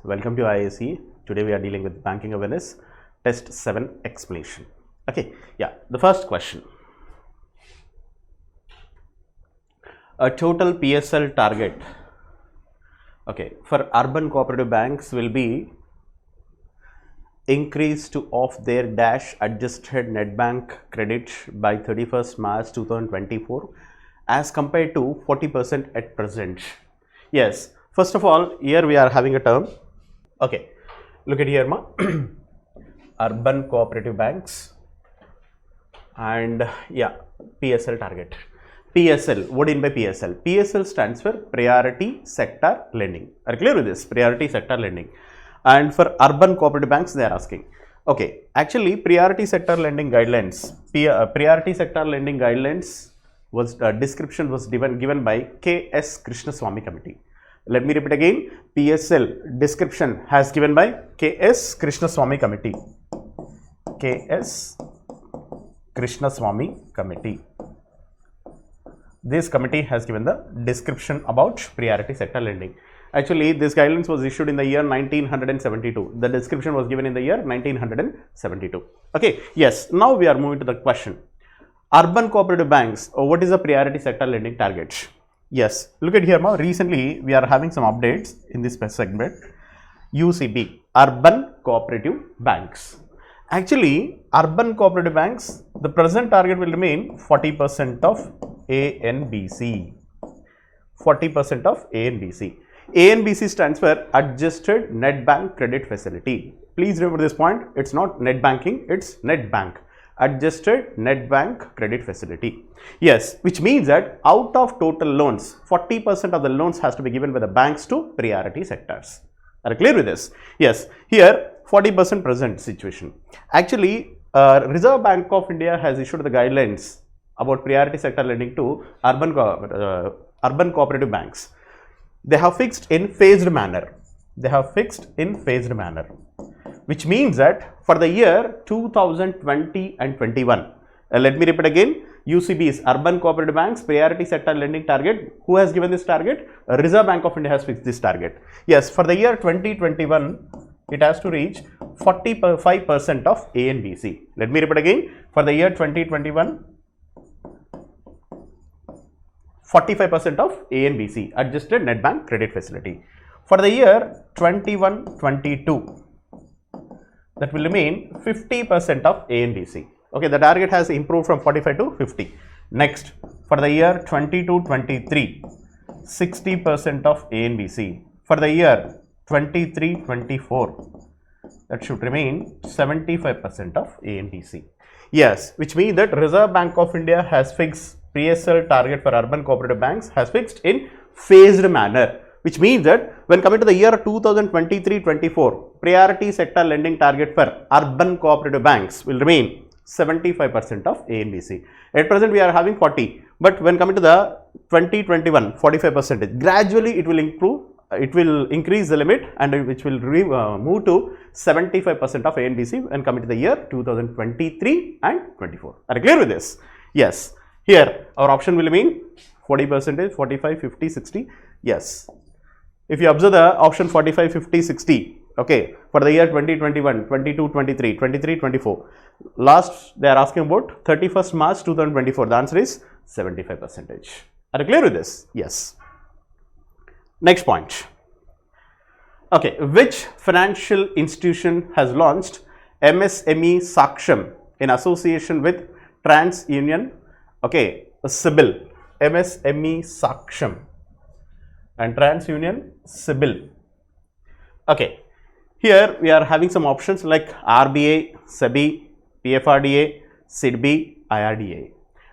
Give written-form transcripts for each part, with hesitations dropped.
welcome to IAC. Today we are dealing with banking awareness test 7 explanation. Okay, yeah, the first question. A total PSL target, okay, for urban cooperative banks will be increased to of their dash adjusted net bank credit by 31st March 2024 as compared to 40% at present. Yes, first of all, here we are having a term. Okay, look at here, urban cooperative banks and yeah, PSL target. PSL, what in by PSL? PSL stands for priority sector lending. Are you clear with this? Priority sector lending. And for urban cooperative banks, they are asking. Okay, actually, priority sector lending guidelines. Priority sector lending guidelines was description was given by K.S. Krishnaswamy Committee. Let me repeat again. PSL description has given by K.S. Krishnaswamy Committee. K.S. Krishnaswamy Committee. This committee has given the description about priority sector lending. Actually, this guidelines was issued in the year 1972. The description was given in the year 1972. Okay, yes, now we are moving to the question. Urban cooperative banks, what is the priority sector lending target? Yes, look at here now. Recently, we are having some updates in this segment. UCB, Urban Cooperative Banks. Actually, urban cooperative banks, the present target will remain 40% of ANBC. 40% of ANBC. ANBC stands for Adjusted Net Bank Credit Facility. Please remember this point. It's not net banking, it's net bank. Adjusted Net Bank Credit Facility. Yes, which means that out of total loans, 40% of the loans has to be given by the banks to priority sectors. Are you clear with this? Yes, here 40% present situation. Actually, Reserve Bank of India has issued the guidelines about priority sector lending to urban cooperative banks. They have fixed in phased manner. They have fixed in phased manner, which means that for the year 2020 and 21, let me repeat again, UCB's Urban Cooperative Banks Priority Sector Lending Target. Who has given this target? Reserve Bank of India has fixed this target. Yes, for the year 2021, it has to reach 45% of ANBC. Let me repeat again, for the year 2021, 45% of ANBC, Adjusted Net Bank Credit Facility. For the year 21-22, that will remain 50% of ANBC. Okay, the target has improved from 45 to 50. Next, for the year 22-23, 60% of ANBC. For the year 23-24, that should remain 75% of ANBC. Yes, which means that Reserve Bank of India has fixed PSL target for urban cooperative banks has fixed in phased manner, which means that when coming to the year 2023-24, priority sector lending target for urban cooperative banks will remain 75% of ANBC. At present, we are having 40, but when coming to the 2021, 45%, gradually it will improve. It will increase the limit and which will move to 75% of ANBC when coming to the year 2023 and 24. Are you clear with this? Yes. Here, our option will mean 40%, 45, 50, 60. Yes. If you observe the option 45, 50, 60, okay, for the year 2021, 22, 23, 23, 24, last they are asking about 31st March 2024. The answer is 75%. Are you clear with this? Yes. Next point. Okay, which financial institution has launched MSME Saksham in association with TransUnion? Okay, CIBIL, MSME Saksham and TransUnion CIBIL. Okay, here we are having some options like RBI, SEBI, PFRDA, SIDBI, IRDA.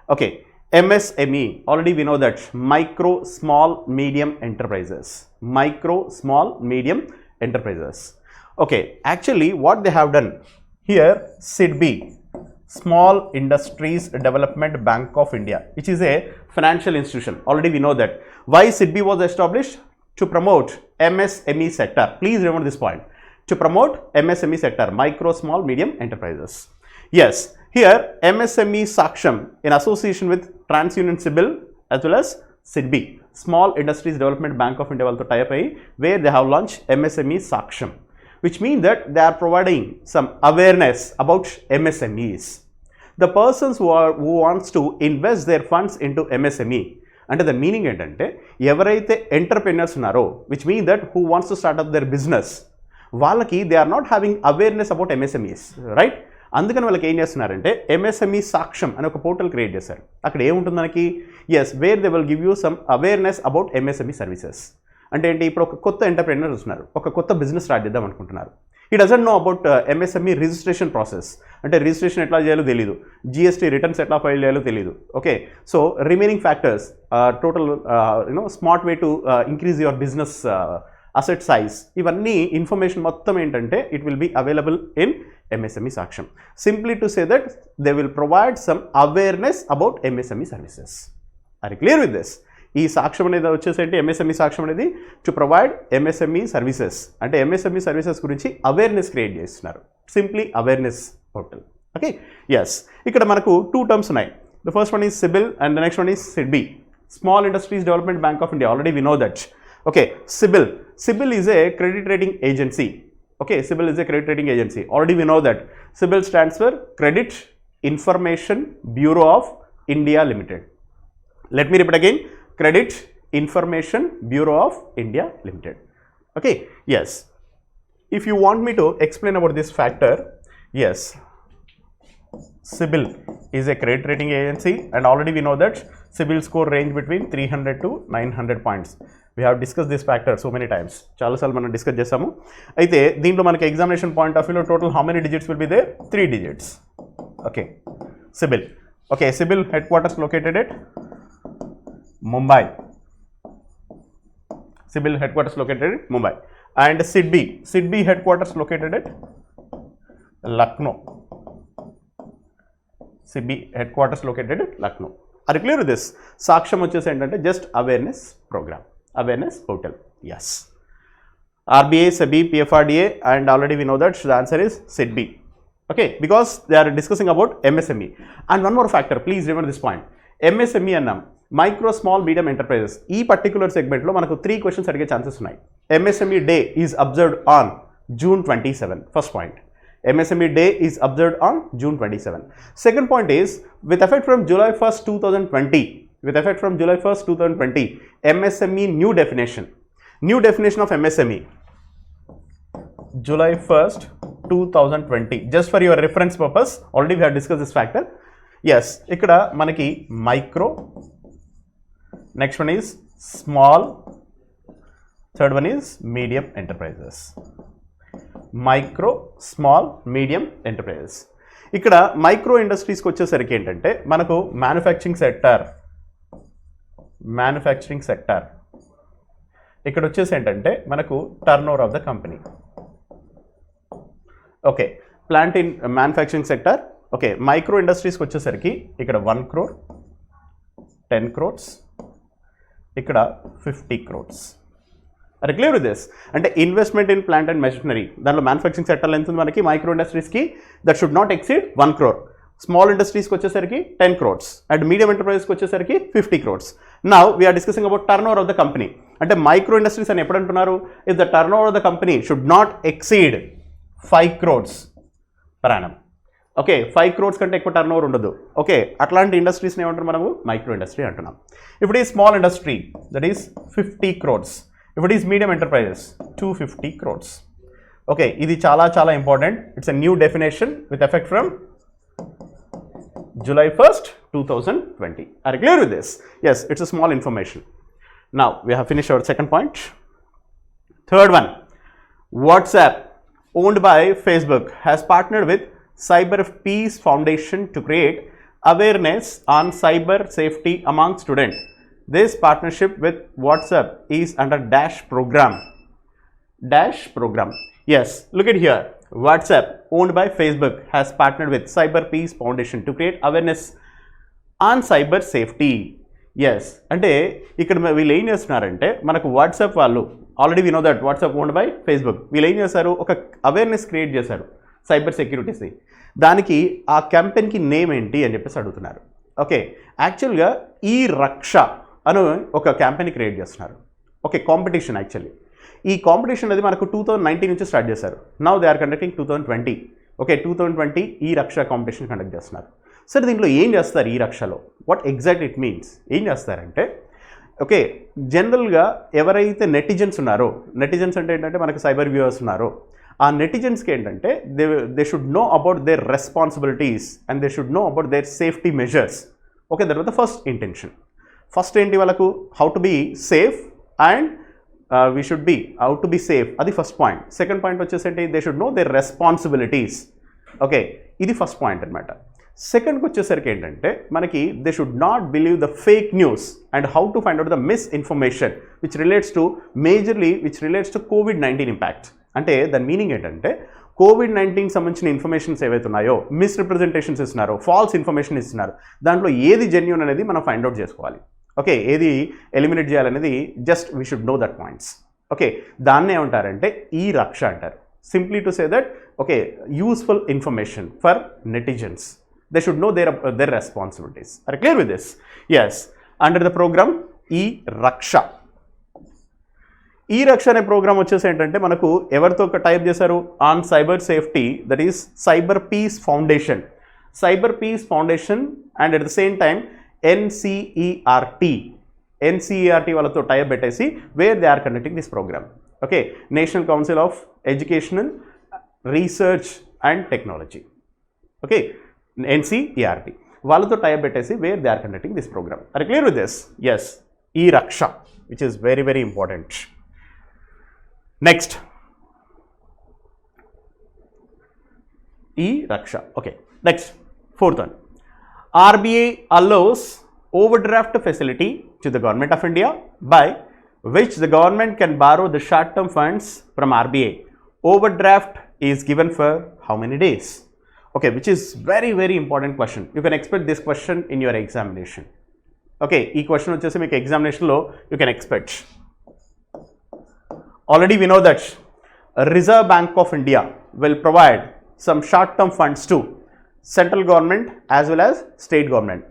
Okay, MSME, already we know that micro, small, medium enterprises. Micro, small, medium enterprises. Okay, actually what they have done here, SIDBI, Small Industries Development Bank of India, which is a financial institution. Already we know that. Why SIDBI was established? To promote MSME sector. Please remember this point. To promote MSME sector, micro, small, medium enterprises. Yes, here MSME Saksham in association with TransUnion CIBIL as well as SIDBI. Small Industries Development Bank of India వాళ్ళతో type అయ్యి wear they have launch MSME సాక్ష్యం, which means that they are providing some awareness about MSMEs. The persons who wants to invest their funds into MSME, అంటే దాని meaning ఏంటంటే ఎవరైతే entrepreneurs ఉన్నారో which mean that who wants to start up their business, వాళ్ళకి they are not having awareness about MSMEs, right? అందుకని వాళ్ళకి ఏం చేస్తున్నారంటే ఎంఎస్ఎంఈ సాక్ష్యం అనే ఒక పోర్టల్ క్రియేట్ చేశారు. అక్కడ ఏముంటుంది మనకి, yes where they will give you some awareness about MSME services. అంటే ఏంటి, ఇప్పుడు ఒక కొత్త ఎంటర్ప్రెన్యూర్ వస్తున్నారు, ఒక కొత్త బిజినెస్ స్టార్ట్ చేద్దాం అనుకుంటున్నారు. ఈ doesn't know about MSME registration process, అంటే రిజిస్ట్రేషన్ ఎట్లా చేయాలో తెలియదు, జిఎస్టీ రిటర్న్స్ ఎట్లా ఫైల్ చేయాలో తెలియదు. Okay, so remaining factors, total smart way to increase your business asset size, ఇవన్నీ ఇన్ఫర్మేషన్ మొత్తం ఏంటంటే it will be available in MSME Saksham. Simply to say that they will provide some awareness about MSME services. Are you clear with this? ఈ సాక్ష్యం అనేది వచ్చేసేంటి, MSME Saksham అనేది to provide MSME services, అంటే MSME services గురించి awareness create చేస్తున్నారు. Simply awareness portal. Okay, yes. ఇక్కడ మనకు 2 terms ఉన్నాయి. The first one is CIBIL and the next one is SIDBI, Small Industries Development Bank of India. Already we know that. Okay, CIBIL is a credit rating agency. Okay, CIBIL is a credit rating agency. Already we know that. CIBIL stands for Credit Information Bureau of India Limited. Let me repeat again. Credit Information Bureau of India Limited. Okay, yes. If you want me to explain about this factor, yes. CIBIL is a credit rating agency and already we know that CIBIL score range between 300 to 900 points. We have discussed this factor so many times. చాలాసార్లు మనం discuss చేసాము. అయితే దీంట్లో మనకి examination point of వ్యూలో total how many digits will be there? 3 digits. Okay, CIBIL. Okay, CIBIL headquarters located at Mumbai. CIBIL headquarters located at Mumbai. And SIDBI headquarters located at Lucknow. SIDBI headquarters located at Lucknow. Are you clear with this? Saksham వచ్చేసి ఏంటంటే just awareness programme, awareness portal. Yes, RBI, SEBI, PFRDA, and already we know that the answer is SIDBI. Okay, because they are discussing about MSME. And one more factor, please remember this point. MSME annam micro small medium enterprises, ee particular segment lo manaku 3 questions adige chances unnai. MSME day is observed on June 27. First point, MSME day is observed on June 27. Second point is with effect from July 1st 2020, with effect from July 1st 2020, MSME new definition of MSME, July 1st 2020. Just for your reference purpose, already we have discussed this factor. Yes, ikkada manaki micro, next one is small, third one is medium enterprises. Micro, small, medium enterprises. ikkada micro industries ki vachesariki entante manaku manufacturing sector ఇక్కడ వచ్చేసి ఏంటంటే మనకు turn over of the company. Okay, plant in manufacturing sector. Okay, micro ఇండస్ట్రీస్కి వచ్చేసరికి ఇక్కడ 1 crore, 10 crores, ఇక్కడ 50 crores. Are clear with this? అంటే investment in plant and machinery, దాంట్లో మ్యానుఫ్యాక్చరింగ్ సెక్టార్లో ఎంత ఉంది మనకి మైక్రో ఇండస్ట్రీస్కి? That should not exceed 1 crore. Small ఇండస్ట్రీస్కి వచ్చేసరికి 10 crores అండ్ మీడియం ఎంటర్ప్రైజెస్కి వచ్చేసరికి 50 crores. Now we are discussing about turn over of the company. అంటే మైక్రో ఇండస్ట్రీస్ అని ఎప్పుడు అంటున్నారు? If the turn over of the company should not exceed 5 crores per annum. Okay, 5 crores కంటే ఎక్కువ టర్న్ ఓవర్ ఉండదు. Okay, అట్లాంటి ఇండస్ట్రీస్ని ఏమంటారు మనము? మైక్రో ఇండస్ట్రీ అంటున్నాం. If it is small industry that is 50 crores. If it is medium enterprises 250 crores. Okay, ఇది చాలా చాలా important. It's a new definition with effect from July 1st 2020. Are you clear with this? Yes, it's a small information. Now we have finished our second point. Third one, WhatsApp, owned by Facebook, has partnered with Cyber Peace Foundation to create awareness on cyber safety among students. This partnership with WhatsApp is under Dash program. Yes, look at here. WhatsApp, owned by Facebook, has partnered with Cyber Peace Foundation to create awareness on cyber safety. Yes, అంటే ఇక్కడ వీళ్ళు ఏం చేస్తున్నారంటే మనకు WhatsApp వాళ్ళు, already we know that WhatsApp owned by Facebook, వీళ్ళు ఏం చేశారు? ఒక అవేర్నెస్ క్రియేట్ చేశారు సైబర్ సెక్యూరిటీస్ని. దానికి ఆ క్యాంపెయిన్కి నేమ్ ఏంటి అని చెప్పేసి అడుగుతున్నారు. ఓకే, యాక్చువల్గా ఈ రక్ష అని ఒక క్యాంపెయిన్ క్రియేట్ చేస్తున్నారు. Okay, competition actually. ఈ కాంపిటీషన్ అనేది మనకు 2019 నుంచి స్టార్ట్ చేశారు. Now they are conducting 2020. Okay, 2020 E రక్ష కాంపిటీషన్ కండక్ట్ చేస్తున్నారు. సరే, దీంట్లో ఏం చేస్తారు ఈ రక్షలో? What exact it means? ఏం చేస్తారంటే, ఓకే, జనరల్గా ఎవరైతే నెటిజన్స్ ఉన్నారో, నెటిజన్స్ అంటే ఏంటంటే మనకు సైబర్ వ్యూవర్స్ ఉన్నారో, ఆ నెటిజన్స్కి ఏంటంటే they should know about their responsibilities and they should know about their safety measures. Okay, that was the first intention. First ఏంటి వాళ్ళకు? How to be safe and we should be how to be safe, అది first point. Second point వచ్చేసరికి they should know their responsibilities. Okay, ఇది first point అనమాట. సెకండ్కి వచ్చేసరికి ఏంటంటే మనకి they should not believe the fake news and how to find out the misinformation which relates to COVID-19 impact. అంటే దాని meaning ఏంటంటే COVID-19 సంబంధించిన ఇన్ఫర్మేషన్స్ ఏవైతే ఉన్నాయో, మిస్రిప్రజెంటేషన్స్ ఇస్తున్నారు, ఫాల్స్ ఇన్ఫర్మేషన్ ఇస్తున్నారు, దాంట్లో ఏది జెన్యూన్ అనేది మనం ఫైండ్ అవుట్ చేసుకోవాలి. ఓకే, ఏది ఎలిమినేట్ చేయాలనేది just we should know that points. Okay, దాన్నే ఏమంటారంటే ఈ రక్ష అంటారు. Simply to say that okay, useful information for netizens. They should know their responsibilities. Are you clear with this? Yes. Under the program E-Raksha. E-Raksha అనే programme వచ్చేసి ఏంటంటే మనకు ఎవరితో టైప్ చేశారు? On cyber safety, that is Cyber Peace Foundation. Cyber Peace Foundation and at the same time NCERT వాళ్ళతో tie up పెట్టేసి where they are conducting this programme. Okay, National Council of Educational Research and Technology. Okay, NCERT వాళ్ళతో tie up పెట్టేసి where they are conducting this programme. Are clear with this? Yes, E-Raksha, which is very very important. Next E-Raksha. Okay, next fourth one. RBI allows overdraft facility to the government of India by which the government can borrow the short-term funds from RBI. Overdraft is given for how many days? Okay, which is very very important question. You can expect this question in your examination. Okay, ee question vachesi meeku examination lo you can expect. Already we know that Reserve Bank of India will provide some short term funds to central government as well as state government.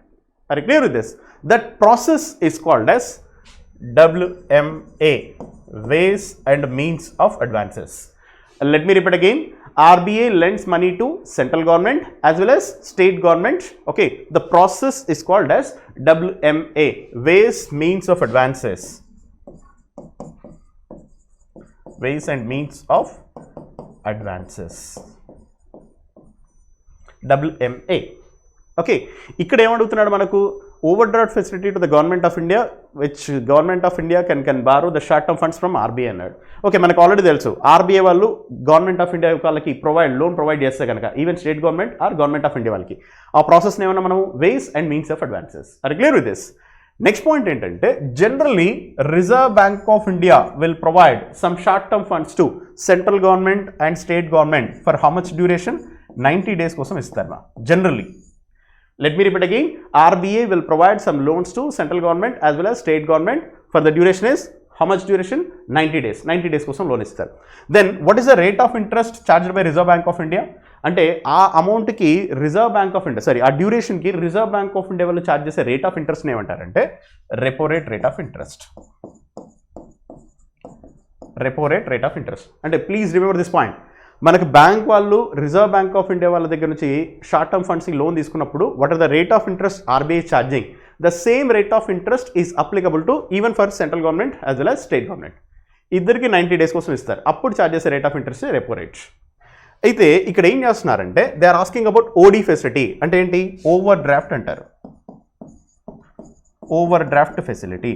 Are you clear with this? That process is called as WMA, Ways and Means of Advances. Let me repeat again. RBI lends money to central government as well as state government. Okay, the process is called as WMA, Ways Means of Advances. Ways and Means of Advances. WMA. Okay, ఇక్కడ ఏమడుగుతున్నాడు మనకు? Overdraft facility to the government of India which government of India can borrow the short term funds from RBI అన్నాడు. Okay, మనకు ఆల్రెడీ తెలుసు ఆర్బీఐ వాళ్ళు government of India వాళ్ళకి లోన్ ప్రొవైడ్ చేస్తే కనుక even state government or government of India వాళ్ళకి ఆ ప్రాసెస్ని ఏమన్నా మనం ways and means of advances. Are clear with this? Next point ఏంటంటే generally Reserve bank of India will provide some short term funds to central government and state government for how much duration? 90 days కోసం ఇస్తారు generally. Let me repeat again. RBI will provide some loans to central government as well as state government for the duration is how much duration? 90 days. 90 days కోసం loan ఇస్తారు. Then what is the rate of interest charged by Reserve Bank of India? అంటే ఆ అమౌంట్కి Reserve bank of India ఆ డ్యూరేషన్కి Reserve bank of India వాళ్ళు charge చేసే rate of ఇంట్రెస్ట్ని ఏమంటారంటే repo rate of interest. Repo rate of interest అంటే ప్లీజ్ రిమెంబర్ దిస్ పాయింట్. మనకు బ్యాంక్ వాళ్ళు రిజర్వ్ బ్యాంక్ ఆఫ్ ఇండియా వాళ్ళ దగ్గర నుంచి షార్ట్ టర్మ్ ఫండ్స్కి లోన్ తీసుకున్నప్పుడు what are the rate of interest RBI charging? The same rate of interest is applicable to even for central government as well as state government. ఇద్దరికి 90 days కోసం ఇస్తారు. అప్పుడు charge చేసే rate of interest repo rate. అయితే ఇక్కడ ఏం చేస్తున్నారంటే they are asking about OD facility. అంటే ఏంటి? ఓవర్ డ్రాఫ్ట్ అంటారు. Overdraft facility.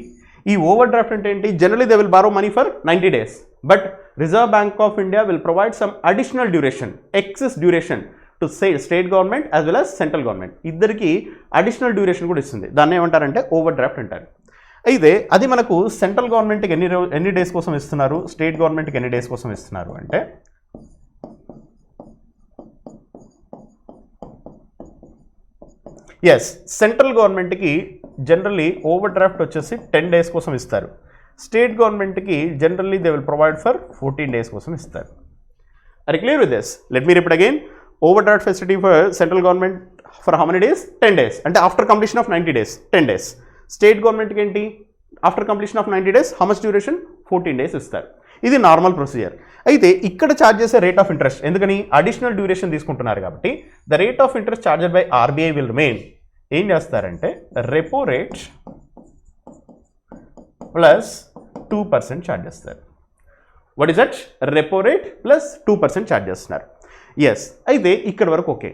ఈ ఓవర్ డ్రాఫ్ట్ అంటే ఏంటి? Generally they will borrow money for 90 days. But Reserve bank of India will provide some additional duration, excess duration to state government as well as central government. ఇద్దరికి additional duration కూడా ఇస్తుంది. దాన్ని ఏమంటారంటే over draft అంటారు. అయితే అది మనకు central గవర్నమెంట్కి ఎన్ని డేస్ కోసం ఇస్తున్నారు, స్టేట్ గవర్నమెంట్కి ఎన్ని డేస్ కోసం ఇస్తున్నారు అంటే ఎస్, సెంట్రల్ గవర్నమెంట్కి జనరల్లీ ఓవర్ డ్రాఫ్ట్ వచ్చేసి 10 days కోసం ఇస్తారు. స్టేట్ గవర్నమెంట్కి generally they will provide for 14 days కోసం ఇస్తారు. Are clear with this? Let me repeat again. Overdraft facility for central government for how many days? 10 days. అంటే after completion of 90 days 10 days. State గవర్నమెంట్కి ఏంటి? After completion of 90 days how much duration 14 days ఇస్తారు. ఇది normal procedure. అయితే ఇక్కడ charge చేసే rate of interest, ఎందుకని additional duration తీసుకుంటున్నారు కాబట్టి the rate of interest charged by RBI will remain. ఏం చేస్తారంటే రెపో రేట్ ప్లస్ 2% ఛార్జ్ చేస్తారు. What is that? Repo rate plus 2% charge చేస్తున్నారు. ఎస్, అయితే ఇక్కడ వరకు ఓకే.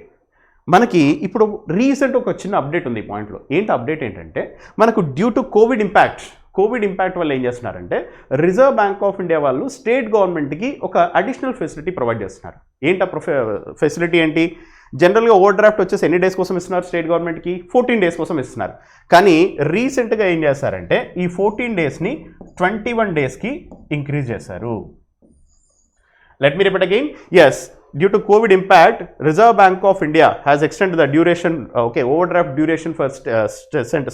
మనకి ఇప్పుడు రీసెంట్ ఒక చిన్న అప్డేట్ ఉంది ఈ పాయింట్లో. ఏంటి అప్డేట్ ఏంటంటే మనకు డ్యూ టు కోవిడ్ ఇంపాక్ట్ వల్ల ఏం చేస్తున్నారంటే రిజర్వ్ బ్యాంక్ ఆఫ్ ఇండియా వాళ్ళు స్టేట్ గవర్నమెంట్కి ఒక అడిషనల్ ఫెసిలిటీ ప్రొవైడ్ చేస్తున్నారు. ఏంటి ఫెసిలిటీ ఏంటి? జనరల్గా ఓవర్ డ్రాఫ్ట్ వచ్చేసి ఎన్ని డేస్ కోసం ఇస్తున్నారు స్టేట్ గవర్నమెంట్కి? 14 days కోసం ఇస్తున్నారు. కానీ రీసెంట్గా ఏం చేస్తారంటే ఈ 14 daysని 21 daysకి ఇంక్రీజ్ చేశారు. Let me repeat again. Yes, due to COVID impact, Reserve Bank of India has extended the duration, overdraft duration for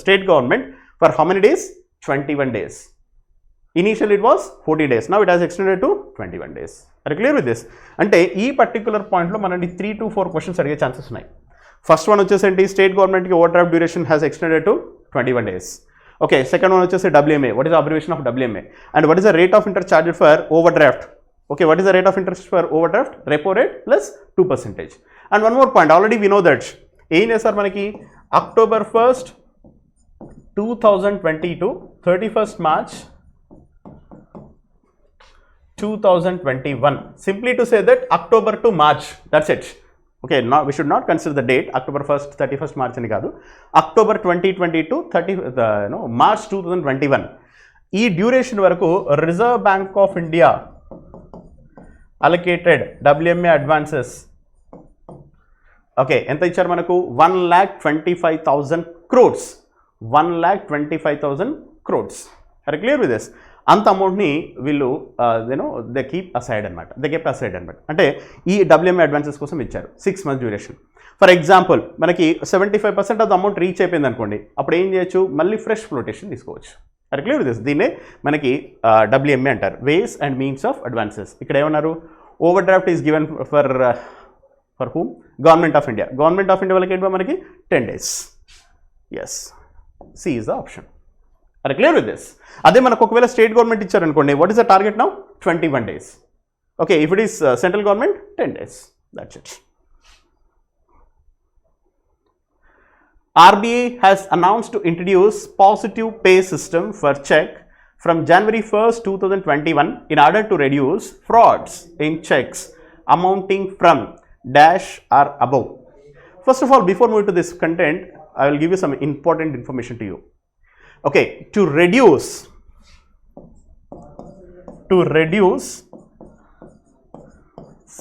state government for how many days? 21 days. Initially it was 40 days. Now it has extended to 21 days. Are you clear with this? అంటే ఈ particular పాయింట్లో మనకి 3 to 4 questions అడిగే chances ఉన్నాయి. First one వచ్చేసి state గవర్నమెంట్కి overdraft duration has extended to 21 days. Okay, second one వచ్చేసి WMA. What is the abbreviation of WMA? And what is the rate of interest charged for overdraft? Okay, what is the rate of interest for overdraft? Repo rate plus 2%. And one more point, already we know that ఏం చేస్తారు మనకి October 1st 2022 31st March 2021. Simply to say that October to March, that's it. Okay, now we should not consider the date October 1st 31st March అని కాదు. October 2022 March 2021 ఈ duration వరకు Reserve bank of India allocated WMA advances. ఓకే, ఎంత ఇచ్చారు మనకు? 1,25,000 crores. 1,25,000 crores. Are clear with this? అంత అమౌంట్ని వీళ్ళు దే కీప్ అసైడ్ అనమాట. అంటే ఈ WMA అడ్వాన్సెస్ కోసం ఇచ్చారు 6 months డ్యూరేషన్. ఫర్ ఎగ్జాంపుల్ మనకి 75% ఆఫ్ ద అమౌంట్ రీచ్ అయిపోయింది అనుకోండి, అప్పుడు ఏం చేయొచ్చు? మళ్ళీ ఫ్రెష్ ఫ్లోటేషన్ తీసుకోవచ్చు. Are clear with this? దీన్నే మనకి WMA అంటారు, ways and means of advances. ఇక్కడ ఏమన్నారు? Overdraft is given for whom? Government of India. Government of India వాళ్ళకి ఏంటో మనకి 10 days. Yes, C is the option. Are clear with this? అదే మనకు ఒకవేళ స్టేట్ గవర్నమెంట్ ఇచ్చారనుకోండి, what is the target now? 21 days. Okay, if it is central government 10 days. That's it. RBI has announced to introduce positive pay system for check from January 1st, 2021 in order to reduce frauds in checks amounting from dash or above. First of all, before moving to this content, I will give you some important information to you. Okay, to reduce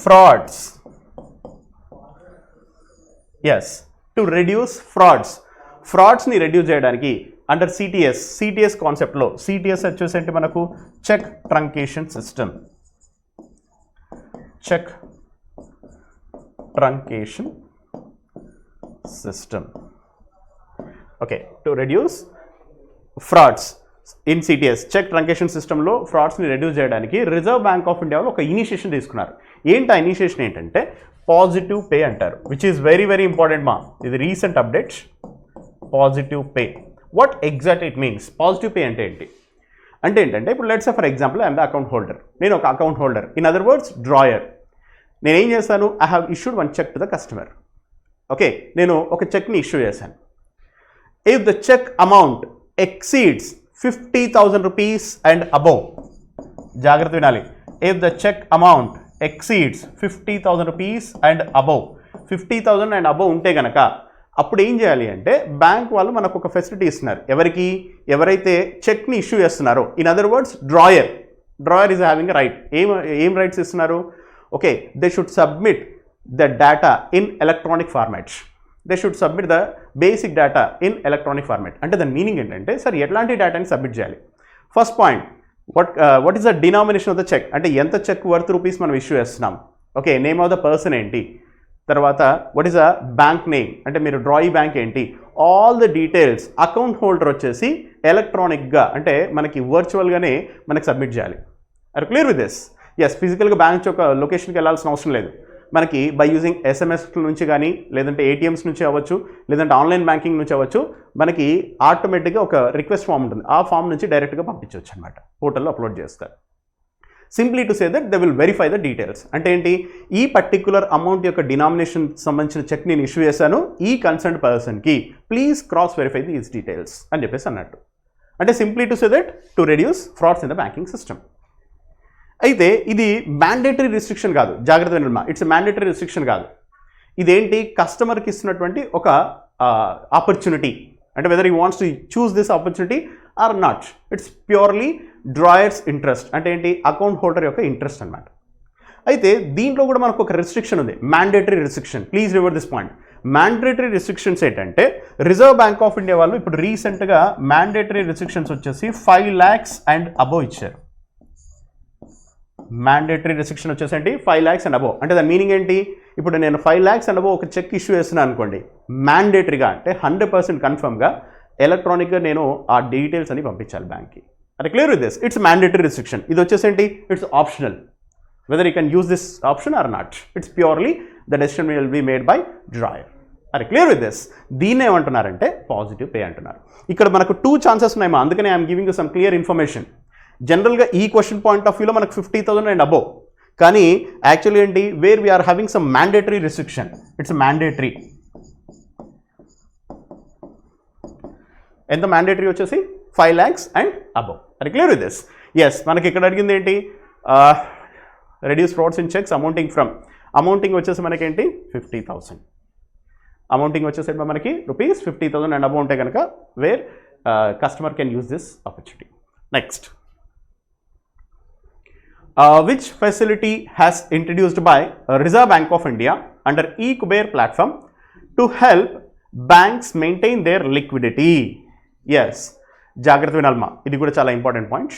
frauds. Yes, to reduce ఫ్రాడ్స్ని reduce చేయడానికి under CTS కాన్సెప్ట్లో, CTS వచ్చేసంటే మనకు check truncation system. Okay, to reduce frauds in CTS, check truncation సిస్టంలో ఫ్రాడ్స్ని reduce చేయడానికి reserve bank of India వాళ్ళు ఒక ఇనిషియేషన్ తీసుకున్నారు. ఏంటి ఆ ఇనిషియేషన్ ఏంటంటే పాజిటివ్ పే అంటారు, which is very very important మా. ఇది recent update. Positive pay, what exact it means? Positive pay అంటే ఏంటి? అంటే ఏంటంటే ఇప్పుడు let's say for example I'm the account holder. నేను ఒక account holder, in other words drawer. నేనేం చేశాను? I have issued one cheque to the customer. Okay, నేను ఒక చెక్ని ఇష్యూ చేశాను. If the cheque amount exceeds 50,000 rupees and above, జాగ్రత్త వినాలి, if the cheque amount exceeds 50,000 rupees and above, 50,000 and above ఉంటే కనుక అప్పుడు ఏం చేయాలి అంటే బ్యాంక్ వాళ్ళు మనకు ఒక ఫెసిలిటీ ఇస్తున్నారు. ఎవరైతే చెక్ని ఇష్యూ చేస్తున్నారో, in other words drawer is having right. ఏం రైట్స్ ఇస్తున్నారు? Okay, they should submit the data in electronic format. They should submit the basic data in electronic format. అంటే దాని మీనింగ్ ఏంటంటే సార్ ఎట్లాంటి డేటాని సబ్మిట్ చేయాలి? First point, what is the denomination of the cheque, అంటే ఎంత cheque worth rupees మనం issue చేస్తున్నాం. Okay, name of the person ఏంటి, తర్వాత what is a bank name, అంటే మీరు డ్రాయి బ్యాంక్ ఏంటి, all the details account holder వచ్చేసి ఎలక్ట్రానిక్గా, అంటే మనకి వర్చువల్గానే మనకి సబ్మిట్ చేయాలి. Are clear with this? Yes, ఫిజికల్గా బ్యాంక్ యొక్క లొకేషన్కి వెళ్ళాల్సిన అవసరం లేదు. మనకి బై యూజింగ్ ఎస్ఎంఎస్ నుంచి కానీ లేదంటే ఏటీఎంస్ నుంచి అవ్వచ్చు లేదంటే ఆన్లైన్ బ్యాంకింగ్ నుంచి అవ్వచ్చు మనకి ఆటోమేటిక్గా ఒక రిక్వెస్ట్ ఫామ్ ఉంటుంది, ఆ ఫామ్ నుంచి డైరెక్ట్గా పంపించవచ్చు అనమాట, పోర్టల్లో అప్లోడ్ చేస్తారు. Simply to say that they will verify the details. అంటే ఏంటి, ఈ పర్టిక్యులర్ అమౌంట్ యొక్క డినామినేషన్ సంబంధించిన చెక్ నేను ఇష్యూ చేశాను, ఈ కన్సర్న్ పర్సన్కి please cross verify these details అని చెప్పేసి అన్నట్టు. అంటే simply to say that to reduce frauds in the banking system. అయితే ఇది మ్యాండేటరీ రిస్ట్రిక్షన్ కాదు, జాగ్రత్త వినమ్మా, ఇట్స్ మ్యాండేటరీ రిస్ట్రిక్షన్ కాదు. ఇదేంటి, కస్టమర్కి ఇస్తున్నటువంటి ఒక ఆపర్చునిటీ. అంటే whether you wants to choose this opportunity or not, it's purely drawers interest. అంటే ఏంటి, అకౌంట్ హోల్డర్ యొక్క ఇంట్రెస్ట్ అనమాట. అయితే దీంట్లో కూడా మనకు ఒక రిస్ట్రిక్షన్ ఉంది, mandatory restriction. Please river this point. Mandatory restrictions ఏంటంటే రిజర్వ్ బ్యాంక్ ఆఫ్ ఇండియా వాళ్ళు ఇప్పుడు రీసెంట్గా మ్యాండేటరీ రిస్ట్రిక్షన్స్ వచ్చేసి 5 lakhs అండ్ అబోవ్ ఇచ్చారు. మ్యాండేటరీ రిస్ట్రిక్షన్ వచ్చేసి 5 lakhs అండ్ అబోవ్. అంటే దాని మీనింగ్ ఏంటి, ఇప్పుడు నేను 5 lakhs అండ్ అబోవ్ ఒక చెక్ ఇష్యూ చేస్తున్నాను అనుకోండి, మ్యాండేటరీగా అంటే 100% కన్ఫర్మ్గా ఎలక్ట్రానిక్గా నేను ఆ డీటెయిల్స్ అని పంపించాలి బ్యాంక్కి. అంటే clear with this, it's mandatory restriction. ఇది వచ్చేసి it's optional, whether you can use this option or not. It's purely the decision will be made by drawer. Are clear with this, దీన్ని ఏమంటున్నారంటే పాజిటివ్ పే అంటున్నారు. ఇక్కడ మనకు 2 chances ఉన్నాయమ్మా, అందుకనే I'm giving you some clear information. జనరల్గా ఈ question point of వ్యూలో మనకు 50,000 అండ్ అబోవ్, కానీ యాక్చువల్లీ ఏంటి, where we're having some mandatory restriction, it's mandatory. ఎంత మ్యాండేటరీ వచ్చేసి 5 lakhs అండ్ అబోవ్. అది క్లియర్ విత్ దిస్. ఎస్, మనకి ఇక్కడ అడిగింది ఏంటి, reduce frauds in cheques amounting వచ్చేసి మనకేంటి 50,000. అమౌంటింగ్ వచ్చేసి మనకి రూపీస్ 50,000 అండ్ అబోవ్ ఉంటే కనుక wear customer can use this opportunity. Next, which facility has introduced by Reserve Bank of India under eKuber platform to help banks maintain their liquidity? Yes, జాగ్రత్త వినాలమ్మా, ఇది కూడా చాలా ఇంపార్టెంట్ పాయింట్.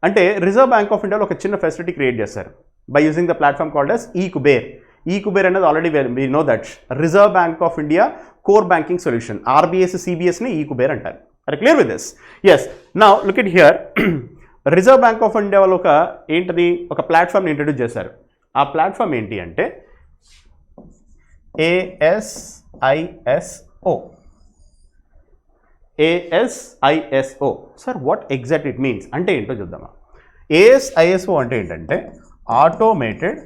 అంటే reserve bank of ఇండియాలో ఒక చిన్న facility create చేశారు by using the platform called as eKuber. eKuber అనేది already we know that reserve bank of India core banking solution, RBS CBSని eKuber అంటారు. Are clear with this? Yes, now look it here. Reserve bank of India వాళ్ళు ఒక ప్లాట్ఫామ్ని introduce చేశారు. ఆ platform ఏంటి అంటే ASISO. Sir what exact it means అంటే ఏంటో చూద్దామా. ASISO అంటే ఏంటంటే automated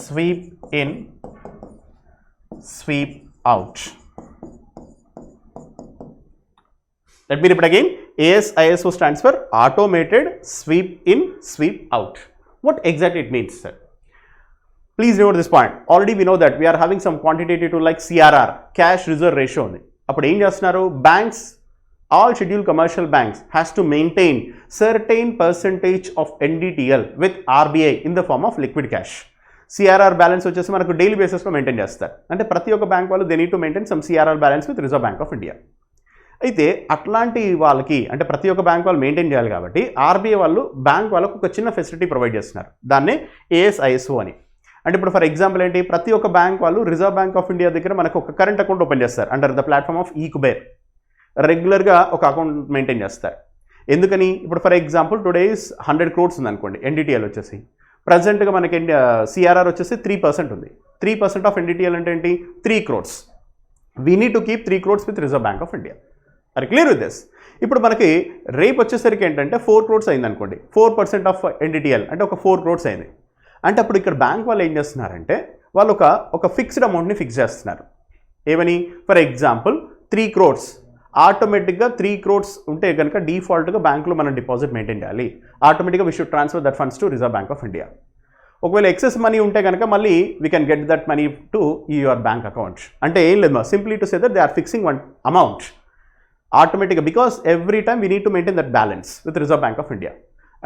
sweep in sweep out. Let me repeat again. ASISO stands for Automated Sweep In, Sweep Out. What exactly it means, sir? Please note this point. Already we know that we are having some quantitative tool like CRR, Cash Reserve Ratio. Appudu em chestunaru, banks, all scheduled commercial banks has to maintain certain percentage of NDTL with RBI in the form of liquid cash. CRR balance వచ్చేసి మనకు daily బేసిస్లో maintain చేస్తారు. అంటే ప్రతి ఒక్క bank వాళ్ళు they need to maintain some CRR balance with reserve bank of India. అయితే అట్లాంటి వాళ్ళకి అంటే ప్రతి ఒక్క బ్యాంక్ వాళ్ళు మెయింటైన్ చేయాలి కాబట్టి ఆర్బీఐ వాళ్ళు బ్యాంక్ వాళ్ళకు ఒక చిన్న ఫెసిలిటీ ప్రొవైడ్ చేస్తున్నారు, దాన్నే ASISO అని. అంటే ఇప్పుడు ఫర్ ఎగ్జాంపుల్ ఏంటి, ప్రతి ఒక్క బ్యాంక్ వాళ్ళు రిజర్వ్ బ్యాంక్ ఆఫ్ ఇండియా దగ్గర మనకు ఒక కరెంట్ అకౌంట్ ఓపెన్ చేస్తారు under the platform of eKuber. రెగ్యులర్గా ఒక అకౌంట్ మెయింటైన్ చేస్తారు. ఎందుకని, ఇప్పుడు for example today is 100 crores ఉందనుకోండి, NDTL వచ్చేసి ప్రజెంట్గా మనకి CRR వచ్చేసి 3% ఉంది. 3% ఆఫ్ NDTL అంటే ఏంటి, 3 crores. We need to keep 3 crores with reserve bank of India. అది క్లియర్ విత్ దిస్. ఇప్పుడు మనకి రేపు వచ్చేసరికి ఏంటంటే 4 crores అయింది అనుకోండి, 4% ఆఫ్ NDTL అంటే ఒక 4 crores అయింది. అంటే అప్పుడు ఇక్కడ బ్యాంక్ వాళ్ళు ఏం చేస్తున్నారంటే వాళ్ళు ఒక ఫిక్స్డ్ అమౌంట్ని ఫిక్స్ చేస్తున్నారు. ఏమని, ఫర్ ఎగ్జాంపుల్ 3 crores. ఆటోమేటిక్గా 3 crores ఉంటే కనుక డిఫాల్ట్గా బ్యాంకులో మనం డిపాజిట్ మెయింటైన్ చేయాలి. ఆటోమేటిక్గా we should transfer that funds to reserve bank of India. ఒకవేళ ఎక్సెస్ మనీ ఉంటే కనుక మళ్ళీ we can get that money to your bank account. అంటే ఏం లేదు, simply to say that they are fixing one amount ఆటోమేటిక్గా, because every time we need to maintain that balance with reserve bank of India.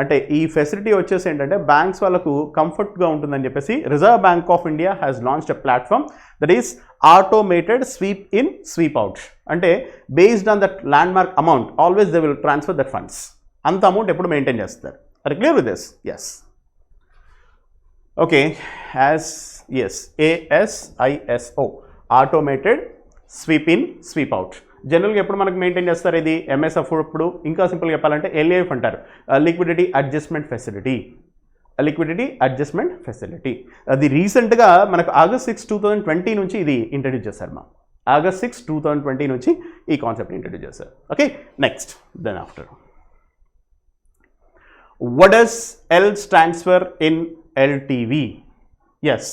అంటే ఈ facility వచ్చేసి ఏంటంటే banks వాళ్ళకు కంఫర్ట్గా ఉంటుందని చెప్పేసి reserve bank of India has launched a platform that is automated sweep in sweep out. అంటే based on that landmark amount always they will transfer that funds. అంత అమౌంట్ ఎప్పుడు మెయింటైన్ చేస్తారు. అది clear with this? Yes, okay. ASISO automated sweep in sweep out. జనరల్గా ఎప్పుడు మనకు maintain చేస్తారు ఇది, MSF. ఇప్పుడు ఇంకా సింపుల్గా చెప్పాలంటే LAF అంటారు, liquidity adjustment facility. Liquidity adjustment facility. అది రీసెంట్గా మనకు August 6, 2020 నుంచి ఇది ఇంట్రడ్యూస్ చేశారు మా August 6, 2020 నుంచి ఈ కాన్సెప్ట్ ఇంట్రడ్యూస్ చేశారు. Okay, next then after what does L stands for in LTV? Yes,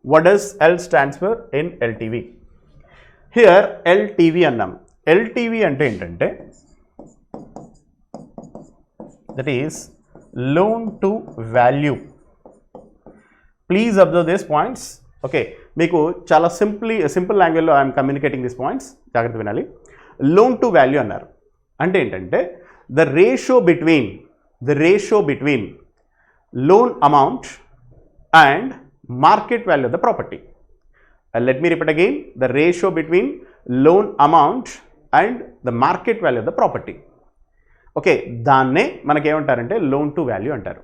what does L stands for in LTV? Here LTV అన్నాం. LTV అంటే ఏంటంటే that is loan to value. Please observe these points. Okay, మీకు చాలా simple లాంగ్వేజ్లో I'm communicating this points, జాగ్రత్త వినాలి. Loan to value అన్నారు అంటే ఏంటంటే the ratio between loan amount and market value of the property. Let me repeat again, the ratio between loan amount and the market value of the property. Okay, దాన్నే మనకి ఏమంటారంటే loan to value అంటారు.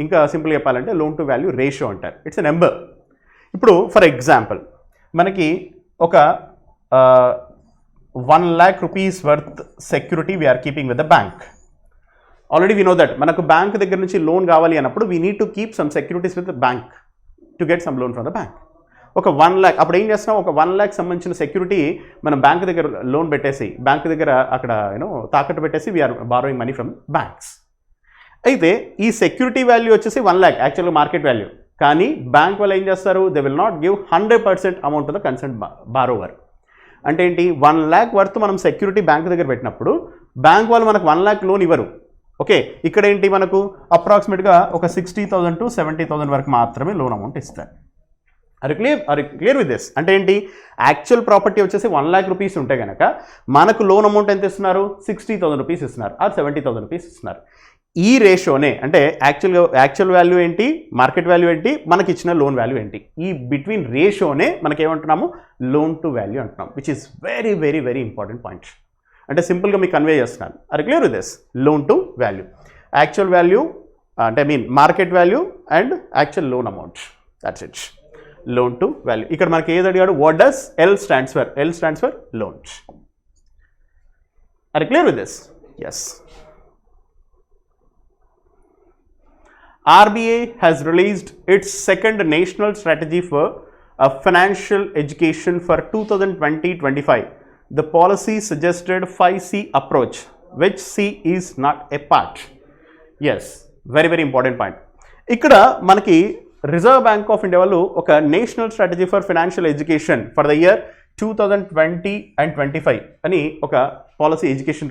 ఇంకా సింపుల్గా చెప్పాలంటే loan to value ratio అంటారు. It's a number. ఇప్పుడు for example మనకి ఒక 1 lakh rupees worth security we're keeping with the bank. Already we know that మనకు బ్యాంక్ దగ్గర నుంచి లోన్ కావాలి అన్నప్పుడు we need to keep some securities with the bank to get some loan from the bank. ఒక 1 lakh అప్పుడు ఏం చేస్తున్నాం, ఒక 1 lakh సంబంధించిన సెక్యూరిటీ మనం బ్యాంక్ దగ్గర లోన్ పెట్టేసి బ్యాంక్ దగ్గర అక్కడ తాకట్టు పెట్టేసి we're borrowing money from banks. అయితే ఈ సెక్యూరిటీ వాల్యూ వచ్చేసి 1 lakh యాక్చువల్గా మార్కెట్ వాల్యూ. కానీ బ్యాంక్ వాళ్ళు ఏం చేస్తారు, they will not give 100% amount to the concern borrower. అంటే ఏంటి, 1 lakh వర్త్ మనం సెక్యూరిటీ బ్యాంక్ దగ్గర పెట్టినప్పుడు బ్యాంక్ వాళ్ళు మనకు 1 lakh లోన్ ఇవ్వరు. ఓకే, ఇక్కడ ఏంటి మనకు అప్రాక్సిమేట్గా ఒక 60,000 to 70,000 వరకు మాత్రమే లోన్ అమౌంట్ ఇస్తారు. Are clear with this? అంటే ఏంటి, యాక్చువల్ ప్రాపర్టీ వచ్చేసి 1 lakh rupees ఉంటే కనుక మనకు లోన్ అమౌంట్ ఎంత ఇస్తున్నారు, 60,000 rupees ఇస్తున్నారు, ఆర్ 70,000 rupees ఇస్తున్నారు. ఈ రేషియోనే అంటే యాక్చువల్ వాల్యూ ఏంటి, మార్కెట్ వాల్యూ ఏంటి, మనకి ఇచ్చిన లోన్ వాల్యూ ఏంటి, ఈ బిట్వీన్ రేషియోనే మనకి ఏమంటున్నాము, లోన్ టు వాల్యూ అంటున్నాం. Which is very very very important point. అంటే సింపుల్గా మీకు కన్వే చేస్తున్నాను. Are clear with this? Loan to value, actual value అంటే market value and actual loan amount, that's it. Loan to value. ఇక్కడ మనకి ఏది అడిగాడు, what does L stands for? L stands for loans. Are clear with this? Yes. RBI has released its second national strategy for financial education for 2020-25. The policy suggested 5C approach, which C is not a part. Yes, very very important point. ఇక్కడ మనకి reserve bank of India వాళ్ళు ఒక national strategy for financial education for the year 2020 and 25 అని ఒక policy education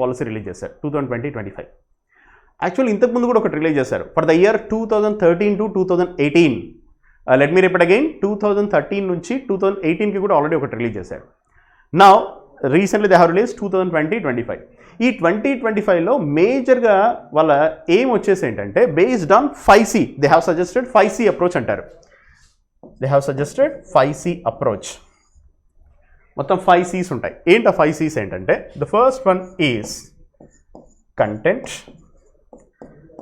policy release చేశారు 2020-25. Actually ఇంతకుముందు కూడా ఒకటి రిలీజ్ చేశారు for the year 2013 to 2018. Let me repeat again, 2013 నుంచి 2018కి కూడా ఆల్రెడీ ఒకటి రిలీజ్ చేశారు. Now recently they have release 2020-25. ఈ 2025లో మేజర్గా వాళ్ళ ఎయిమ్ వచ్చేసి ఏంటంటే based on 5C, they have suggested 5C approach అంటారు. They have suggested 5C approach. మొత్తం 5 C's ఉంటాయి. ఏంటి ఆ 5 C's ఏంటంటే, the first one is content,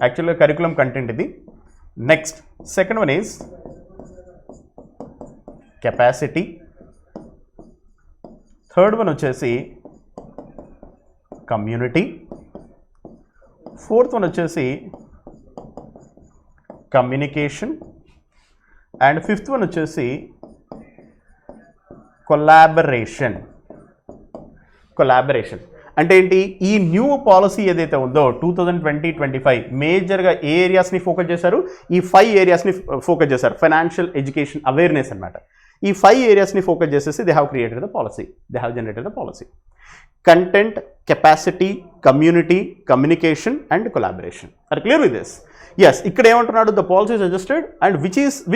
యాక్చువల్గా కరికులం కంటెంట్ ఇది. Next second one is capacity. Third one వచ్చేసి కమ్యూనిటీ. ఫోర్త్ వన్ వచ్చేసి కమ్యూనికేషన్. అండ్ ఫిఫ్త్ వన్ వచ్చేసి కొలాబరేషన్. అంటే ఏంటి, ఈ న్యూ పాలసీ ఏదైతే ఉందో 2020-25 మేజర్గా ఏ ఏరియాస్ని ఫోకస్ చేశారు, ఈ 5 ఏరియాస్ని ఫోకస్ చేశారు. ఫైనాన్షియల్ ఎడ్యుకేషన్ అవేర్నెస్ అనమాట. ఈ 5 ఏరియాస్ని ఫోకస్ చేసేసి they have created the policy, they have generated the policy. Content, capacity, community, communication and collaboration. Are clear with this? Yes. ఇక్కడ ఏమంటున్నాడు, the policy is adjusted and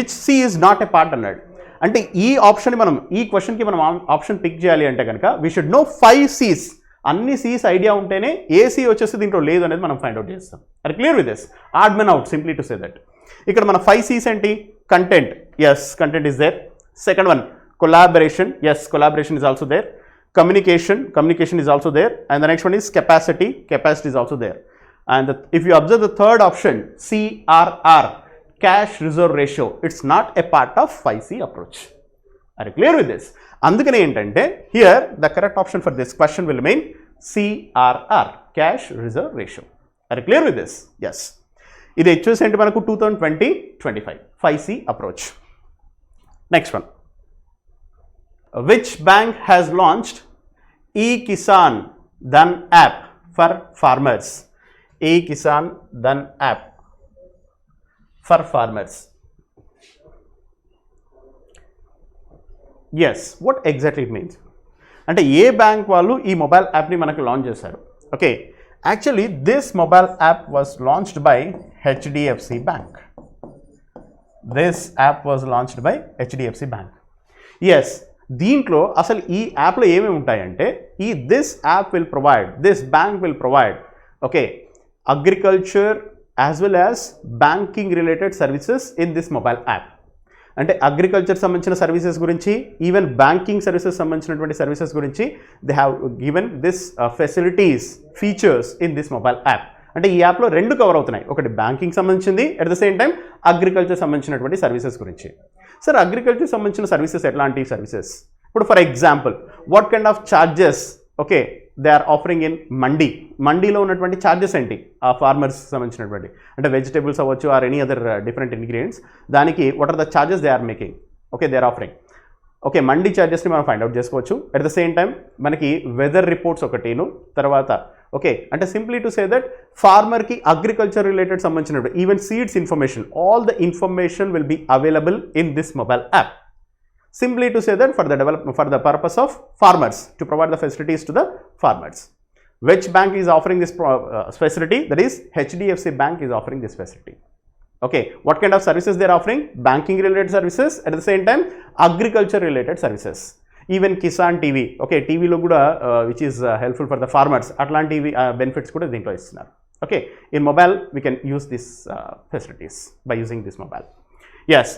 which C is not a part అన్నాడు. అంటే ఈ option మనం, ఈ క్వశ్చన్కి మనం option pick చేయాలి అంటే కనుక వీ షుడ్ నో 5 C's. అన్ని C's ఐడియా ఉంటేనే ఏ C వచ్చేసి దీంట్లో లేదు అనేది మనం ఫైండ్ అవుట్ చేస్తాం. Are clear with this? Odd men out, simply to say that. ఇక్కడ మన 5 C's ఏంటి, content, yes content is there. Second one collaboration, yes collaboration is also there. communication is also there. And the next one is capacity is also there. And if you observe the third option, CRR, cash reserve ratio, it's not a part of 5C approach. Are you clear with this? Andukane entante here the correct option for this question will remain CRR, cash reserve ratio. Are you clear with this? Yes. ఇది వచ్చేసి ఏంటి మనకు 2020-25 5C approach. Next one, which bank has launched ఈ-కిసాన్ Dhan app for farmers? ఈ-కిసాన్ Dhan app for farmers. Yes, what exactly it means అంటే ఏ bank వాళ్ళు ఈ mobile యాప్ని మనకు లాంచ్ చేశారు? Okay, actually this mobile app was launched by HDFC bank. This app was launched by HDFC bank. Yes, దీంట్లో అసలు ఈ యాప్లో ఏమేమి ఉంటాయంటే this app will provide, this bank will provide okay agriculture as well as banking related services in this mobile app. అంటే agriculture సంబంధించిన services గురించి, even banking services సంబంధించినటువంటి సర్వీసెస్ గురించి they have given this facilities, features in this mobile app. అంటే ఈ యాప్లో రెండు cover అవుతున్నాయి, ఒకటి బ్యాంకింగ్ సంబంధించింది, at the same time agriculture సంబంధించినటువంటి సర్వీసెస్ గురించి. సార్, అగ్రికల్చర్ సంబంధించిన సర్వీసెస్ ఎట్లాంటి సర్వీసెస్? ఇప్పుడు for example, what kind of charges okay they are offering in mandi? మండీలో ఉన్నటువంటి ఛార్జెస్ ఏంటి ఆ ఫార్మర్స్ సంబంధించినటువంటి, అంటే వెజిటేబుల్స్ అవ్వచ్చు or any other different ingredients, దానికి what are the charges they are making, okay they are offering. Okay, mandi ఛార్జెస్ని మనం ఫైండ్ అవుట్ చేసుకోవచ్చు. అట్ ద సేమ్ టైం మనకి వెదర్ రిపోర్ట్స్ ఒకటిను, తర్వాత ఓకే అంటే సింప్లీ టు సే దట్ ఫార్మర్కి అగ్రికల్చర్ రిలేటెడ్ సంబంధించిన even seeds information, all the information will be available in this mobile app. Simply to say that for the purpose of farmers, to provide the facilities to the farmers. Which bank is offering this facility? That is HDFC Bank is offering this facility. Okay, what kind of services they are offering? Banking related services, at the same time agriculture related services. Even Kisan TV, okay, TV lo kuda which is helpful for the farmers, atlanti benefits kuda dintlo istunaru. Okay, in mobile we can use these facilities by using this mobile. Yes,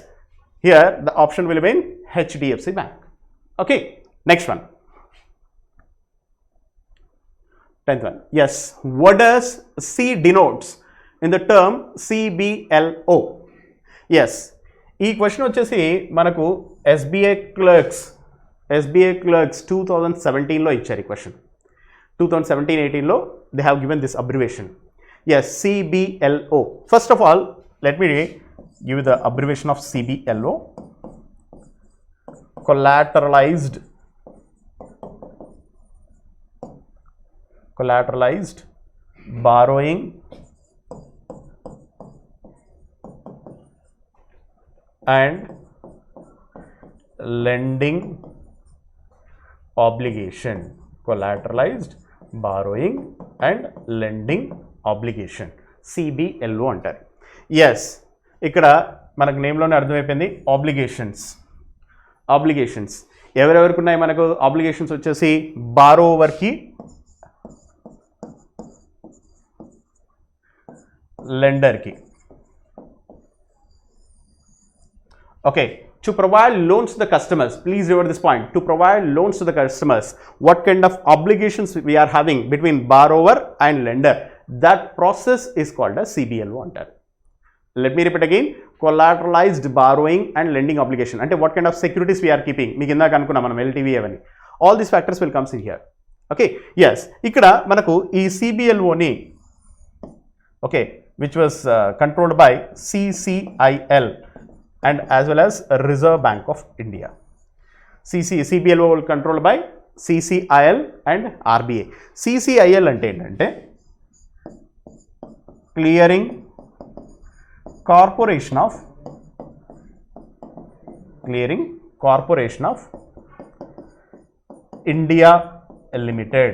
here the option will be in HDFC Bank. Okay, next one, 10th one. Yes, what does C denotes in the term CBLO? Yes, ఈ question వచ్చేసి మనకు SBI clerks 2017లో ఇచ్చారు ఈ question. 2017-18లో they have given this abbreviation. Yes, CBLO. First of all, let me give you the abbreviation of CBLO. Collateralized borrowing and lending obligation. Collateralized borrowing and lending obligation, CBLO అంటారు. Yes, ఇక్కడ మనకు నేమ్లోనే అర్థమైపోయింది. Obligations ఎవరెవరికి ఉన్నాయి మనకు? Obligations వచ్చేసి బారోవర్కి, లెండర్కి. Okay, to provide loans to the customers, please remember this point, to provide loans to the customers, what kind of obligations we are having between borrower and lender, that process is called as CBLO అంటారు. Let me repeat again, collateralized borrowing and lending obligation అంటే what kind of securities we are keeping, మీకు ఇందాక అనుకున్నాం మనం LTV అవన్నీ, all these factors will comes in here. Okay, yes, ఇక్కడ మనకు ఈ CBLOని okay which was controlled by CCIL and as well as Reserve Bank of India. CBLO will controlled by CCIL and RBI. CCIL అంటే ఏంటంటే Clearing Corporation of India Limited.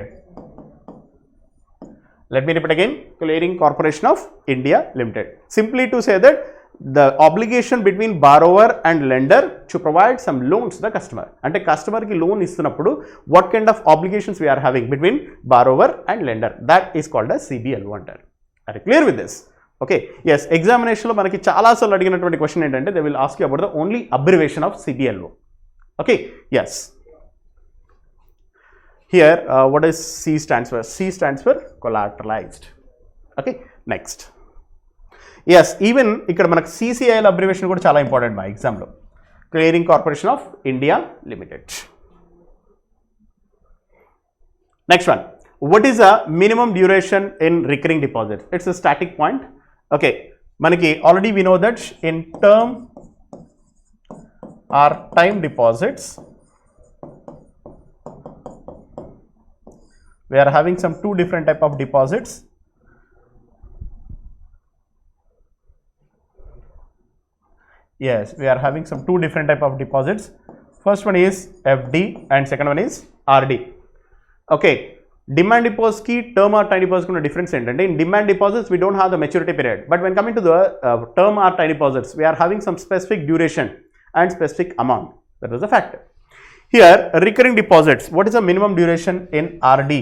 Let me repeat again, Clearing Corporation of India Limited. Simply to say that the obligation between borrower and lender to provide some loans to the customer. అంటే customer కి loan ఇస్తున్నప్పుడు what kind of obligations we are having between borrower and lender, that is called as CBLO అంటారు. Are you clear with this? Okay, yes, examination లో మనకి చాలా సార్లు అడిగినటువంటి question ఏంటంటే they will ask you about the only abbreviation of CBLO. Okay, yes. Here what does C stands for? C stands for collateralized. Okay, next. Yes, even ఇక్కడ మనకు CCIL abbreviation కూడా చాలా ఇంపార్టెంట్ మా ఎగ్జామ్లో, clearing corporation of India limited. Next one, what is a minimum duration in recurring deposits? It's a static point. Okay, మనకి already we know that in term or time deposits we are having some two different type of deposits. Yes, we are having some two different type of deposits. First one is FD and second one is RD. Okay, demand deposit ki term or time deposit kuna difference entante, in demand deposits we don't have the maturity period, but when coming to the term or time deposits we are having some specific duration and specific amount. That was the factor. Here recurring deposits, what is the minimum duration in RD?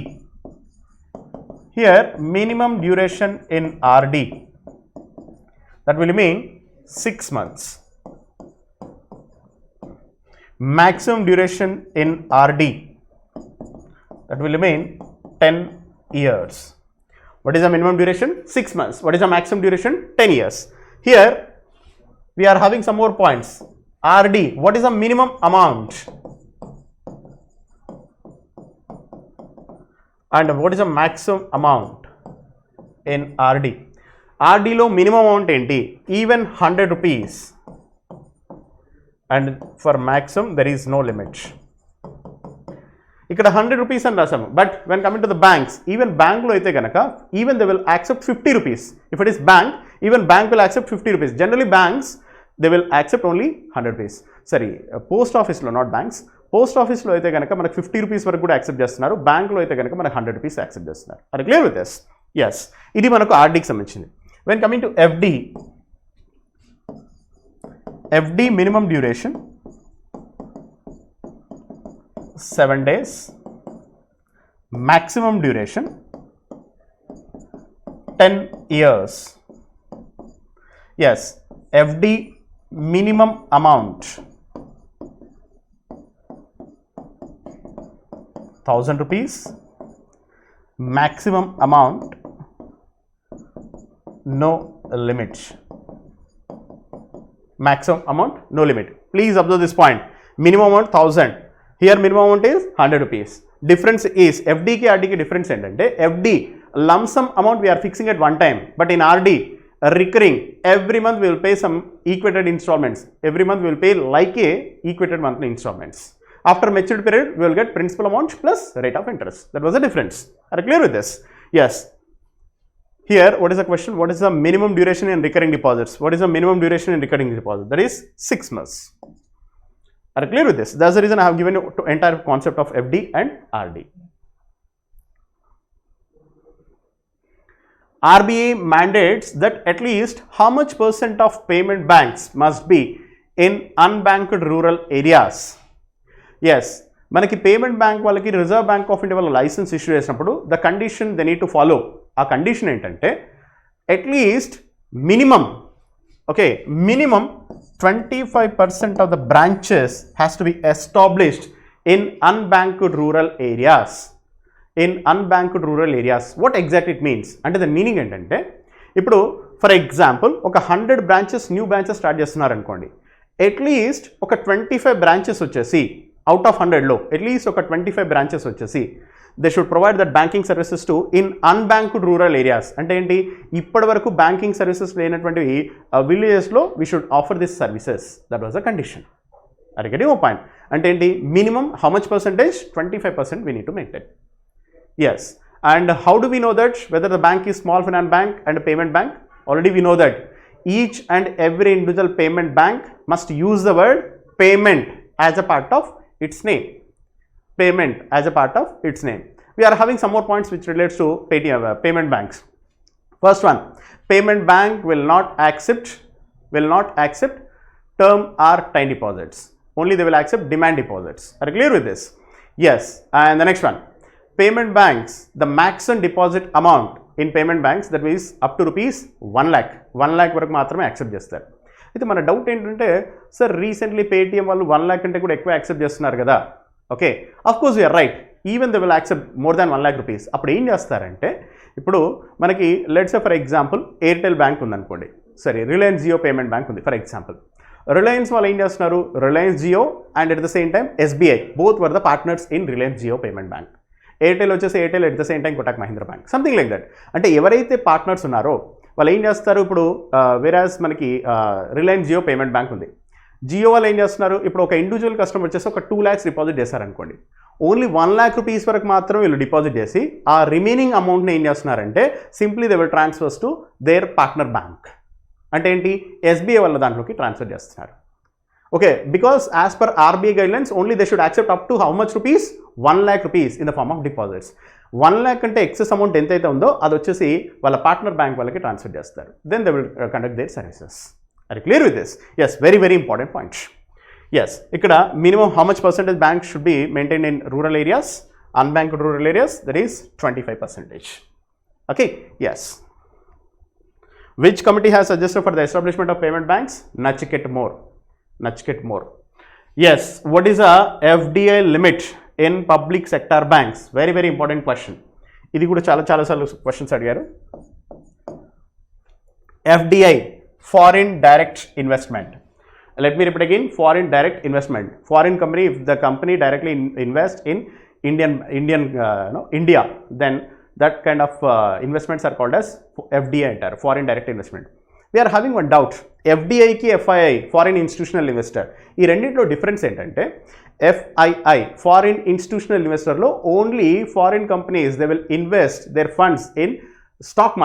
Here minimum duration in RD, that will mean 6 months. Maximum duration in RD, that will mean 10 years. What is the minimum duration? 6 months. What is the maximum duration? 10 years. Here we are having some more points. RD, what is the minimum amount? And what is the maximum amount in RD? RD lo minimum amount enti? Even 100 rupees. And for maximum there is no limit. ఇక్కడ 100 rupees అని రాసాము, but when coming to the banks, even బ్యాంక్లో అయితే కనుక even they will accept 50 rupees. If it is bank, even bank will accept 50 rupees. Generally banks they will accept only 100 rupees. సరే, post ఆఫీస్లో, not banks, post ఆఫీస్లో అయితే కనుక మనకు 50 rupees వరకు కూడా యాక్సెప్ట్ చేస్తున్నారు. బ్యాంక్లో అయితే కనుక మనకు 100 రూపీస్ యాక్సెప్ట్ చేస్తున్నారు. అది క్లియర్ విత్ దిస్? ఎస్, ఇది మనకు ఆర్డీకి సంబంధించింది. When coming to FD, FD minimum duration 7 days, maximum duration 10 years. Yes, FD minimum amount 1000 rupees, maximum amount no limit. Maximum amount no limit. Please observe this point. Minimum amount 1000. Here minimum amount is 100 rupees. Difference is FD ki RD ki difference entante, FD lump sum amount we are fixing at one time, but in RD recurring, every month we will pay some equated installments. Every month we will pay like a equated monthly installments. After maturity period we will get principal amount plus rate of interest. That was the difference. Are you clear with this? Yes. Here what is the question? What is the minimum duration in recurring deposits? What is the minimum duration in recurring deposit? That is 6 months. Are you clear with this? That's the reason I have given you the entire concept of FD and RD. RBI mandates that at least how much percent of payment banks must be in unbanked rural areas? Yes, మనకి payment bank వాళ్ళకి reserve bank of India వాళ్ళ licence issue చేసినప్పుడు the condition they need to follow. ఆ condition ఏంటంటే at least minimum, okay, minimum 25% of the branches has to be established in unbanked rural areas. In unbanked rural areas, what exactly it means? అంటే the meaning ఏంటంటే, ఇప్పుడు for example ఒక 100 branches new branches start చేస్తున్నారు అనుకోండి, at least ఒక 25 branches వచ్చేసి out of 100లో at least ఒక 25 branches వచ్చేసి they should provide that banking services to in unbanked rural areas. అంటే ఏంటి, ఇప్పటి వరకు బ్యాంకింగ్ సర్వీసెస్ లేనటువంటివి విలేజెస్లో we should offer this services. That was the condition. అది గెటింగ్ ఓ పాయింట్. అంటే ఏంటి, minimum how much percentage? 25% we need to maintain. Yes, and how do we know that whether the bank is small finance bank and payment bank? Already we know that each and every individual payment bank must use the word payment as a part of its name. Payment as a part of its name. We are having some more points which relates to payment banks. First one, payment bank will not accept term or time deposits. Only they will accept demand deposits. Are you clear with this? Yes. And the next one, payment banks, the maximum deposit amount in payment banks, that means up to rupees 1 lakh. 1 lakh వరకు మాత్రమే accept చేస్తారు. అయితే మన doubt ఏంటంటే, sir recently Paytm వాళ్ళు 1 lakh కంటే కూడా ఎక్కువ యాక్సెప్ట్ చేస్తున్నారు కదా. Okay, of course you are right, even they will accept more than 1 lakh rupees. అప్పుడు ఏం చేస్తారంటే, ఇప్పుడు మనకి let's say for example Airtel bank ఉందనుకోండి, సరే రిలయన్స్ జియో పేమెంట్ బ్యాంక్ ఉంది ఫర్ ఎగ్జాంపుల్. రిలయన్స్ వాళ్ళు ఏం చేస్తున్నారు, Reliance Jio and at the same time SBI, both were the partners in Reliance Jio payment bank. Airtel వచ్చేసి Airtel at the same time Kotak Mahindra bank, something like that. అంటే ఎవరైతే పార్ట్నర్స్ ఉన్నారో వాళ్ళు ఏం చేస్తారు ఇప్పుడు వేరాజ్ మనకి రిలయన్స్ జియో పేమెంట్ బ్యాంక్ ఉంది. జియో వాళ్ళు ఏం చేస్తున్నారు, ఇప్పుడు ఒక ఇండివిజువల్ కస్టమర్ వచ్చేసి ఒక 2 lakhs డిపాజిట్ చేశారనుకోండి, ఓన్లీ 1 lakh rupees వరకు మాత్రం వీళ్ళు డిపాజిట్ చేసి ఆ రిమైనింగ్ అమౌంట్ని ఏం చేస్తున్నారంటే simply they will transfers to their partner bank. అంటే ఏంటి, ఎస్బీఐ వాళ్ళ దాంట్లోకి ట్రాన్స్ఫర్ చేస్తున్నారు. Okay, because as per RBI guidelines only they should accept up to how much rupees, 1 lakh rupees in the form of deposits. 1 lakh కంటే excess amount ఎంతైతే ఉందో అది వచ్చేసి వాళ్ళ పార్ట్నర్ బ్యాంక్ వాళ్ళకి ట్రాన్స్ఫర్ చేస్తారు. Then they will conduct their services. Are you clear with this? Yes, very very important point. Yes, ఇక్కడ minimum how much percentage bank should be maintain in rural areas, unbanked rural areas, that is 25%. Okay, yes. Which committee has suggested for the establishment of payment banks? Nachiket More. Yes, what is a FDI limit in public sector banks? Very very important question. ఇది కూడా చాలా సార్లు questions అడిగారు. FDI, foreign direct investment. Let me repeat again, foreign direct investment. Foreign company, if the company directly invest in India, then that kind of investments are called as FDI, foreign direct investment. We are having one doubt, FDI ki FII, foreign institutional investor, ఈ రెండింటిలో difference ఏంటంటే FII, foreign institutional investor లో only foreign companies they will invest their funds in stock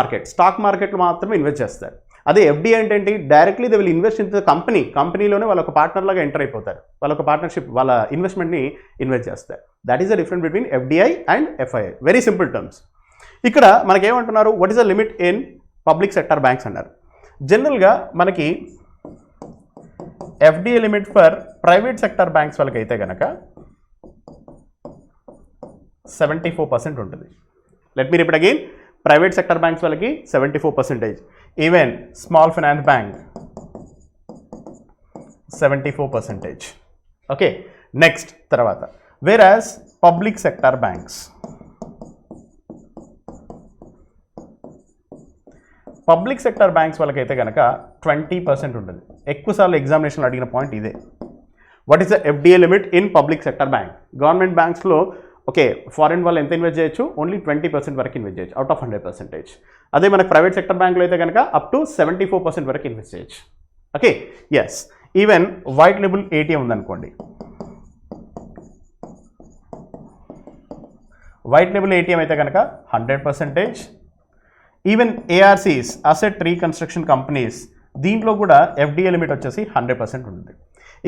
మార్కెట్లో మాత్రమే invest చేస్తారు. అదే FDI ఏంటంటే directly they will invest in the కంపెనీలోనే వాళ్ళ ఒక పార్ట్నర్ లాగా ఎంటర్ అయిపోతారు, వాళ్ళ ఒక పార్ట్నర్షిప్, వాళ్ళ ఇన్వెస్ట్మెంట్ని ఇన్వెస్ట్ చేస్తారు. That is the difference between FDI and FII. Very simple terms. ఇక్కడ మనకేమంటున్నారు, what is the limit in public sector banks అన్నారు. జనరల్గా మనకి FDI limit for private sector banks వాళ్ళకి అయితే కనుక 74% ఉంటుంది. Let me repeat again, private sector banks వాళ్ళకి 74%, even small finance bank 74%. Okay, next తర్వాత వేరాజ్ పబ్లిక్ సెక్టర్ బ్యాంక్స్ వాళ్ళకైతే కనుక 20% ఉంటుంది. ఎక్కువసార్లు ఎగ్జామినేషన్లో అడిగిన పాయింట్ ఇదే. What is the FDI limit in public sector bank? Government బ్యాంక్స్లో ఓకే, ఫారిన్ వాళ్ళు ఎంత ఇన్వెస్ట్ చేయొచ్చు, ఓన్లీ 20% వరకు ఇన్వెస్ట్ చేయొచ్చు అవుట్ ఆఫ్ 100%. అదే మనకు ప్రైవేట్ సెక్టర్ బ్యాంక్లో అయితే కనుక అప్ టు 74% వరకు ఇన్వెస్ట్ చేయొచ్చు. Okay, yes. Even white label ATM ఉందనుకోండి, వైట్ లేబుల్ ఏటీఎం అయితే కనుక 100%. Even ARCs, asset reconstruction companies, దీంట్లో కూడా ఎఫ్డీఐ లిమిట్ వచ్చేసి 100% ఉంటుంది.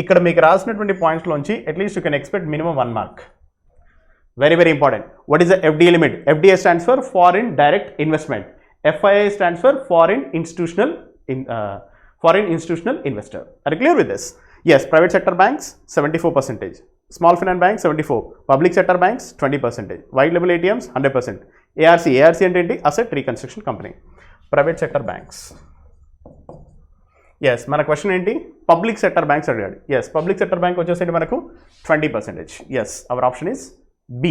ఇక్కడ మీకు రాసినటువంటి పాయింట్స్లోంచి at least you can expect minimum 1 mark. Very very important. What is the FDI limit? FDI stands for foreign direct investment. FII stands for foreign institutional investor. Are you clear with this? Yes, private sector banks 74%, small finance banks 74%, public sector banks 20%, white label ATMs 100%, ARC అంటే asset reconstruction company, private sector banks. Yes, మన question ఏంటి, public sector banks అడిగాడు. Yes, public sector bank వచ్చేసి మనకు 20%. Yes, our option is B.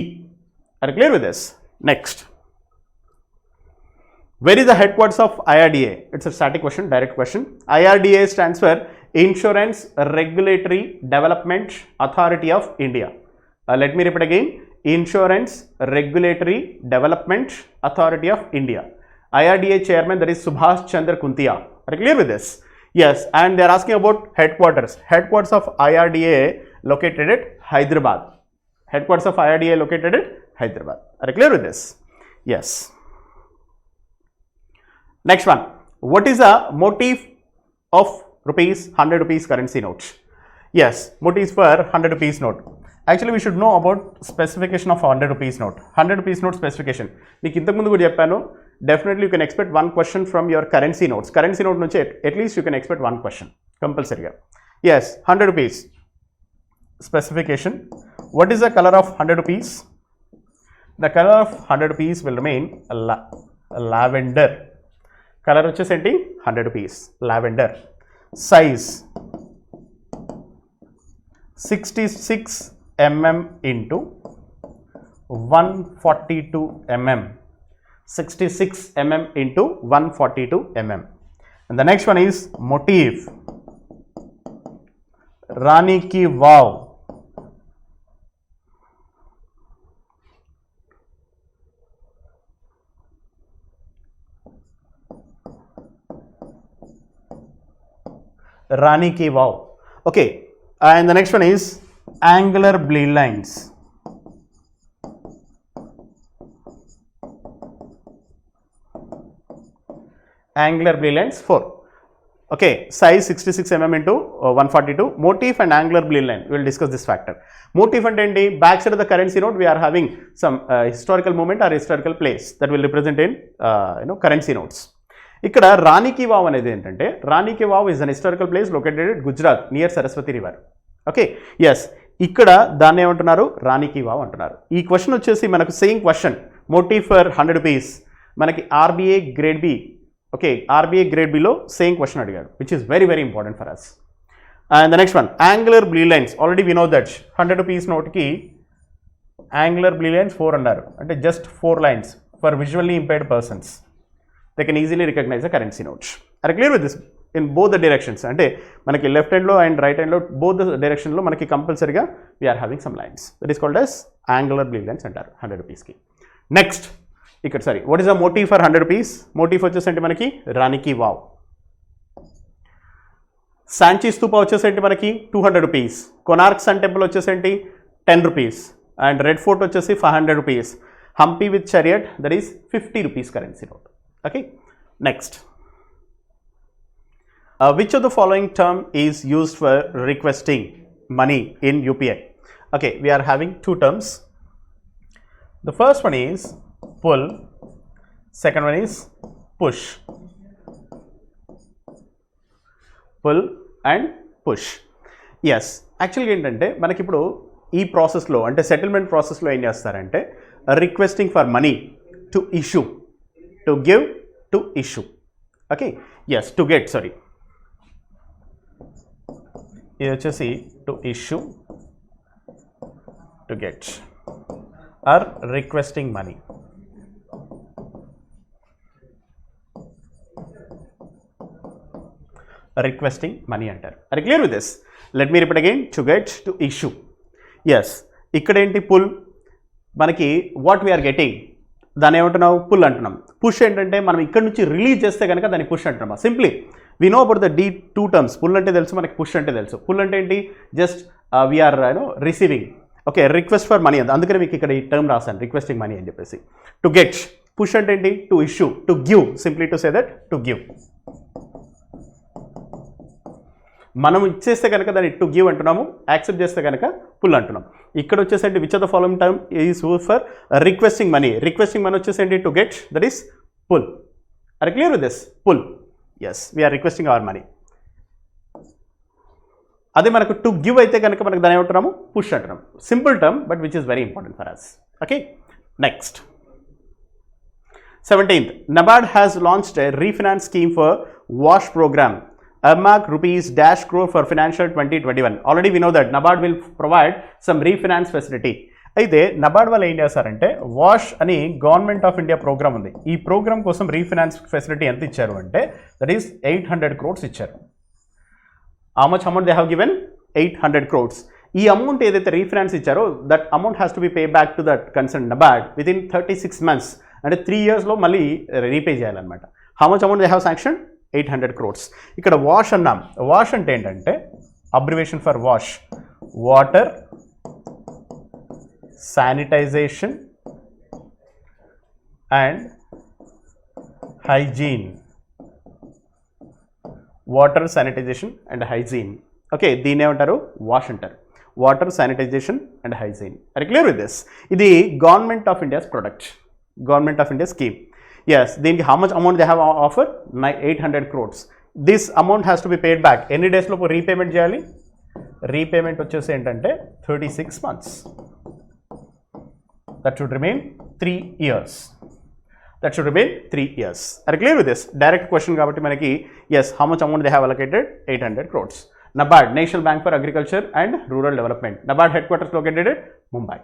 Are you clear with this? Next, where is the headquarters of IRDA? It's a static question, direct question. IRDA stands for Insurance Regulatory Development Authority of India. Let me repeat again, Insurance Regulatory Development Authority of India. IRDA chairman, that is Subhash Chandra Kuntia. Are you clear with this? Yes, and they are asking about headquarters. Headquarters of IRDA located at Hyderabad. Headquarters of IRDA located at Hyderabad. Are you clear with this? Yes. Next one. What is the motif of ₹100 currency note? Yes, motifs for 100 rupees note. Actually, we should know about specification of 100 rupees note. 100 rupees note specification. మీకు ఇంతకు ముందు కూడా చెప్పాను. Definitely you can expect one question from your currency notes. Currency note నుంచి at least you can expect one question compulsory. Yes, 100 rupees specification. What is the color of 100 rupees? The color of 100 rupees will remain lavender. Color వచ్చేసి ఏంటి, 100 rupees lavender. Size 66 mm into 142 mm. 66 mm into 142 mm. And the next one is motif Rani ki Vav. Rani Ki Vav. Okay, and the next one is angular bleed lines. Angular bleed lines 4. Okay, size 66 mm into 142. Motif and angular bleed line. We will discuss this factor. Motif and enti back side of the currency note we are having some historical moment or historical place that will represent in currency notes. ఇక్కడ రాణి ki wow అనేది ఏంటంటే Rani ki Vav is an historical place located at Gujarat near Saraswati river. Okay, yes, ఇక్కడ దాన్ని ఏమంటున్నారు రాణి ki wow అంటున్నారు. ఈ question వచ్చేసి మనకు same question motive for 100 rupees మనకి RBI grade B. Okay, RBI grade బిలో సేమ్ క్వశ్చన్ అడిగాడు which is very very important for us. And the next one angular bleed lines. Already we know that 100 rupees నోట్కి angular bleed lines 4 అన్నారు, అంటే just 4 lines for visually impaired persons. They can easily recognize the currency note. Are you clear with this? In both the directions. అంటే మనకి left హ్యాండ్లో and right హ్యాండ్లో both the డైరెక్షన్లో మనకి కంపల్సరీగా we are having some lines. That is called as angular bleed lines అంటారు 100 రూపీస్కి. Next ఇక్కడ sorry what is the motive for 100 rupees? Motive వచ్చేసంటే మనకి రాణి కి వావ్. సాంచి స్తూప వచ్చేసంటే మనకి 200 రూపీస్. కొనార్క్ సన్ టెంపుల్ వచ్చేసంటే 10 రూపీస్. అండ్ రెడ్ ఫోర్ట్ వచ్చేసి 500 rupees. Hampi with chariot that is 50 rupees currency note. Okay, next. Which of the following term is used for requesting money in UPI? Okay, we are having two terms. The first one is pull, second one is push. Pull and push. Yes, actually ఏంటంటే మనకి ఇప్పుడు ఈ ప్రాసెస్లో అంటే settlement ప్రాసెస్లో ఏం చేస్తారంటే requesting for money to issue, to give, to issue. Okay, yes, to get, sorry, ఇది వచ్చేసి to issue, to get or requesting money. Requesting money అంటారు. Are you clear with this? Let me repeat again. To get, to issue. Yes, ఇక్కడ ఏంటి pull మనకి what we are getting దాన్ని ఏమంటున్నావు pull అంటున్నాం. Push ఏంటంటే మనం ఇక్కడ నుంచి రిలీజ్ చేస్తే కనుక దాన్ని పుష్ అంటున్నాం. Simply we know about the two terms. Pull అంటే తెలుసు మనకి, పుష్ అంటే తెలుసు. పుల్ అంటే ఏంటి just we're receiving. Okay, request for money అంత, అందుకని మీకు ఇక్కడ ఈ టర్మ్ రాశాను రిక్వెస్టింగ్ మనీ అని చెప్పేసి. టు గెట్, పుష్ అంటే ఏంటి to issue, to give, simply to say that to give. మనం ఇచ్చేస్తే కనుక దాన్ని టు గివ్ అంటున్నాము, యాక్సెప్ట్ చేస్తే కనుక పుల్ అంటున్నాం. ఇక్కడ వచ్చేసండి which of the following term is used for requesting money. Requesting money వచ్చేసండి to get, that is pull. Are clear with this? Pull. Yes, we are requesting our money. అదే మనకు to give అయితే కనుక మనకు దాన్ని ఏమంటున్నాము పుష్ అంటున్నాం. Simple term but which is very important for us. Okay, next 17th. NABARD has launched a refinance scheme for WASH program. Earmark rupees dash crore for financial 2021. Already we know that NABARD will provide some refinance facility. అయితే నబార్డ్ వాళ్ళు ఏం చేస్తారంటే wash అని government of India programme ఉంది. ఈ programme కోసం రీఫినాన్స్ facility ఎంత ఇచ్చారు అంటే దట్ ఈస్ 800 crores ఇచ్చారు. How much amount they have given? 800 crores. ఈ అమౌంట్ ఏదైతే రీఫినాన్స్ ఇచ్చారో that amount has to be pay back to that concern NABARD within 36 months. అంటే 3 yearsలో మళ్ళీ రీపే చేయాలన్నమాట. How much amount they have sanction? 800 crores. ఇక్కడ వాష్ అన్నాం. వాష్ అంటే ఏంటంటే అబ్రివేషన్ ఫర్ వాష్, water sanitization and hygiene. Water sanitization and hygiene. Okay, దీన్ని ఏమంటారు? వాష్ అంటారు. Water sanitization and hygiene. Are clear with this? ఇది government of India's product, government of India scheme. Yes, దీనికి how much amount they have offer? 800 crores. This amount has to be paid back. ఎన్ని డేస్లో repayment చేయాలి? Repayment వచ్చేసి ఏంటంటే 36 months. That should remain 3 years. That should remain 3 years. Are clear with this? Direct question కాబట్టి మనకి yes how much amount they have allocated? 800 crores. NABARD, National Bank for Agriculture and Rural Development. NABARD headquarters located at Mumbai.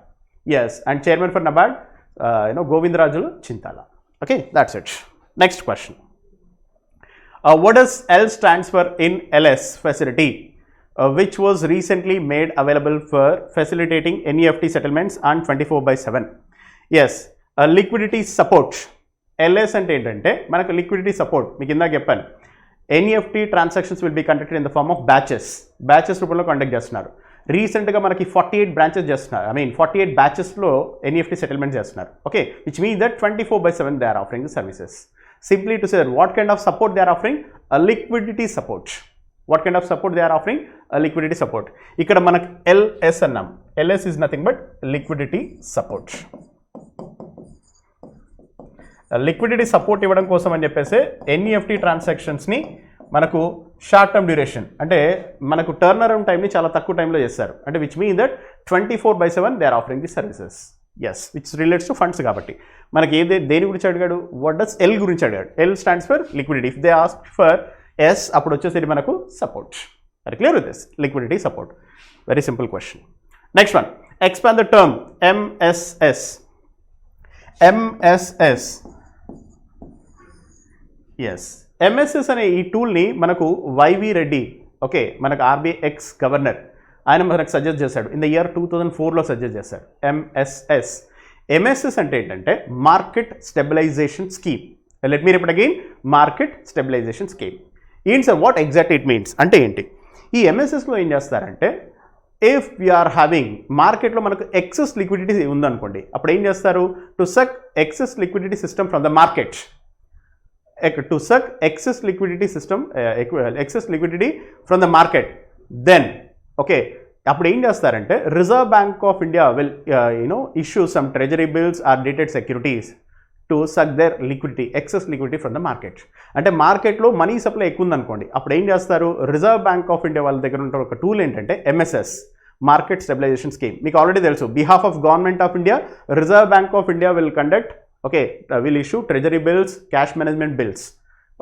Yes, and chairman for NABARD, Govindrajulu Chintala. Okay, that's it. Next question. What does L stands for in LS facility, which was recently made available for facilitating NEFT settlements on 24/7? Yes, liquidity support. LS అంటే ఏంటంటే మనకు liquidity support. మీకు ఇందాక చెప్పాను NEFT transactions will be conducted in the form of batches రూపంలో conduct చేస్తున్నారు. రీసెంట్గా మనకి 48 బ్రాంచెస్ చేస్తున్నారు, 48 బ్యాచెస్లో ఎన్ఈఎఫ్టీ సెటిల్మెంట్ చేస్తున్నారు. Okay, which means that 24/7 they are offering the services. Simply to say what kind of support they are offering, liquidity support. What kind of support they are offering, liquidity support. ఇక్కడ మనకు LS అన్నాం. LS is nothing but liquidity support. Liquidity support ఇవ్వడం కోసం అని చెప్పేసి NEFT ట్రాన్సాక్షన్స్ని మనకు short term duration, అంటే మనకు టర్న్ అరౌండ్ టైంని చాలా తక్కువ టైంలో చేస్తారు. అంటే which mean that 24/7 they are offering the services. Yes, which relates to funds. కాబట్టి మనకి దేని గురించి అడిగాడు, వాట్ డస్ ఎల్ గురించి అడిగాడు. L stands for liquidity. If they ask for S, అప్పుడు వచ్చేసరికి మనకు support. Are clear with this? Liquidity support. Very simple question. Next one, expand the term MSS. MSS, yes, MSS అనే ఈ టూల్ని మనకు YV Reddy, okay, మనకు ఆర్బీఐ ఎక్స్ గవర్నర్, ఆయన మనకు సజెస్ట్ చేశాడు. ఇన్ ద ఇయర్ 2004లో సజెస్ట్ చేశాడు ఎంఎస్ఎస్. ఎంఎస్ఎస్ అంటే ఏంటంటే market stabilisation scheme. Let me repeat again, market stabilisation scheme. ఏంటి sir, what exact it means అంటే ఏంటి? ఈ ఎంఎస్ఎస్లో ఏం చేస్తారంటే, ఇఫ్ వీఆర్ హ్యావింగ్ మార్కెట్లో మనకు ఎక్సెస్ లిక్విడిటీ ఉందనుకోండి, అప్పుడు ఏం చేస్తారు, to suck excess liquidity system from the market. To suck excess liquidity system, excess liquidity from the market, then okay, అప్పుడు ఏం చేస్తారంటే reserve bank of India will issue some treasury bills or dated securities to suck their liquidity, excess liquidity from the market. అంటే మార్కెట్లో money supply ఎక్కువ ఉందనుకోండి, అప్పుడు ఏం చేస్తారు, రిజర్వ్ బ్యాంక్ ఆఫ్ ఇండియా వాళ్ళ దగ్గర ఉన్న ఒక టూల్ ఏంటంటే ఎంఎస్ఎస్, మార్కెట్ స్టెబిలైజేషన్ స్కీమ్. మీకు ఆల్రెడీ తెలుసు, behalf of government of India, reserve bank of India will conduct, okay, will issue treasury bills, cash management bills.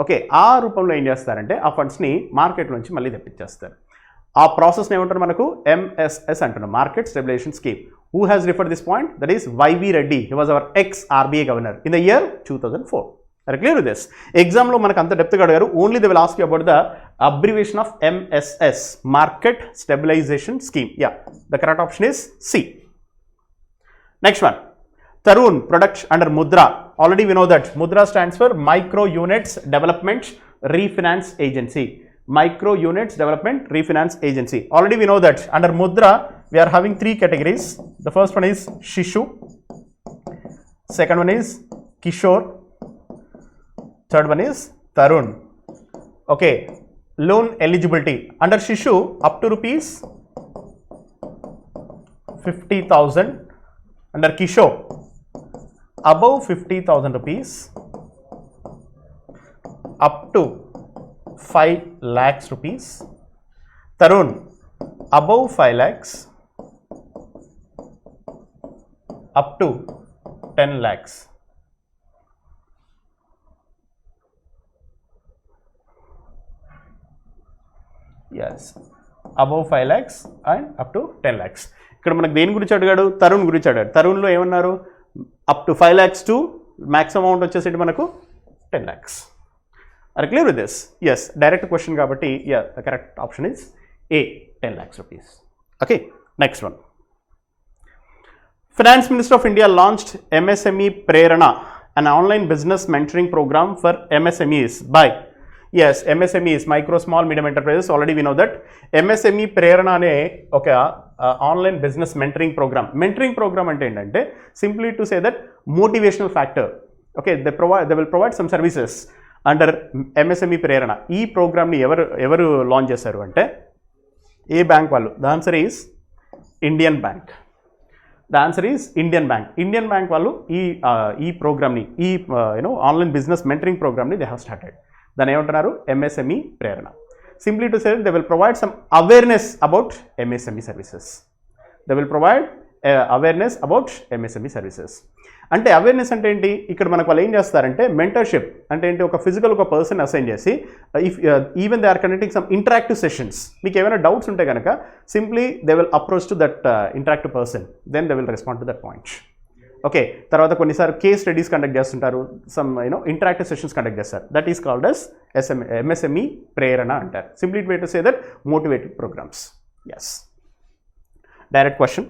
Okay, ఆ రూపంలో ఏం చేస్తారంటే ఆ ఫండ్స్ని మార్కెట్ నుంచి మళ్ళీ తెప్పించేస్తారు. ఆ ప్రాసెస్ని ఏమంటారు, మనకు ఎంఎస్ఎస్ అంటున్నాం, market stabilisation scheme. Who has referred this point? That is YV Reddy. He was our ex RBI governor in the year 2004. Are clear with this? ఎగ్జామ్లో మనకు అంత డెప్త్గా అడిగారు. Only they will ask you about the abbreviation of MSS, market stabilisation scheme. Yeah, the correct option is C. Next one, Tarun products under Mudra. Already we know that Mudra stands for Micro Units Development Refinance Agency. Micro Units Development Refinance Agency. Already we know that under Mudra we are having 3 categories. The first one is Shishu. Second one is Kishore. Third one is Tarun. Okay. Loan eligibility. Under Shishu up to rupees 50,000. Under Kishore above 50,000 rupees up to 5 lakhs rupees. Tarun above 5 lakhs up to 10 lakhs. Yes, above 5 lakhs and up to 10 lakhs. ఇక్కడ మనకు దేని గురించి అడిగాడు, తరుణ్ గురించి అడిగాడు. తరుణ్లో ఏమన్నారు, up to 5 lakhs to maximum amount వచ్చేసి మనకు 10 lakhs. Are clear with this? Yes, direct question కాబట్టి yeah, the correct option is A, 10 lakhs rupees. Okay, next one. Finance Minister of India launched MSME Prerana, an online business mentoring program for MSMEs by, yes, MSMEs, micro, small, medium enterprises. Already we know that MSME Prerana ane oka online business mentoring program. Mentoring program అంటే ఏంటంటే simply to say that motivational factor. Okay, they will provide some services under MSME Prerana. ఈ ప్రోగ్రామ్ని ఎవరు launch చేశారు అంటే ఏ bank వాళ్ళు? The answer is Indian Bank. The answer is Indian Bank. Indian Bank వాళ్ళు ఈ ప్రోగ్రామ్ని, ఈ ఆన్లైన్ బిజినెస్ మెంటరింగ్ ప్రోగ్రామ్ని దే హ్యావ్ స్టార్టెడ్. దాన్ని ఏమంటున్నారు? MSME Prerana. Simply to say that they will provide some awareness about MSME services. They will provide awareness about MSME services. అంటే awareness అంటే ఏంటి? ఇక్కడ మనకు వాళ్ళు ఏం చేస్తారంటే మెంటర్షిప్ అంటే ఏంటి, ఒక ఫిజికల్ ఒక పర్సన్ అసైన్ చేసి if even they are conducting some interactive sessions. మీకు ఏమైనా డౌట్స్ ఉంటే కనుక simply they will approach to that interactive person, then they will respond to that point. Okay, తర్వాత కొన్నిసార్లు కేస్ స్టడీస్ కండక్ట్ చేస్తుంటారు, some interactive sessions conduct చేస్తారు. That is called as MSME Prerana అంటారు. Simply way to say that motivated programs. Yes, direct question.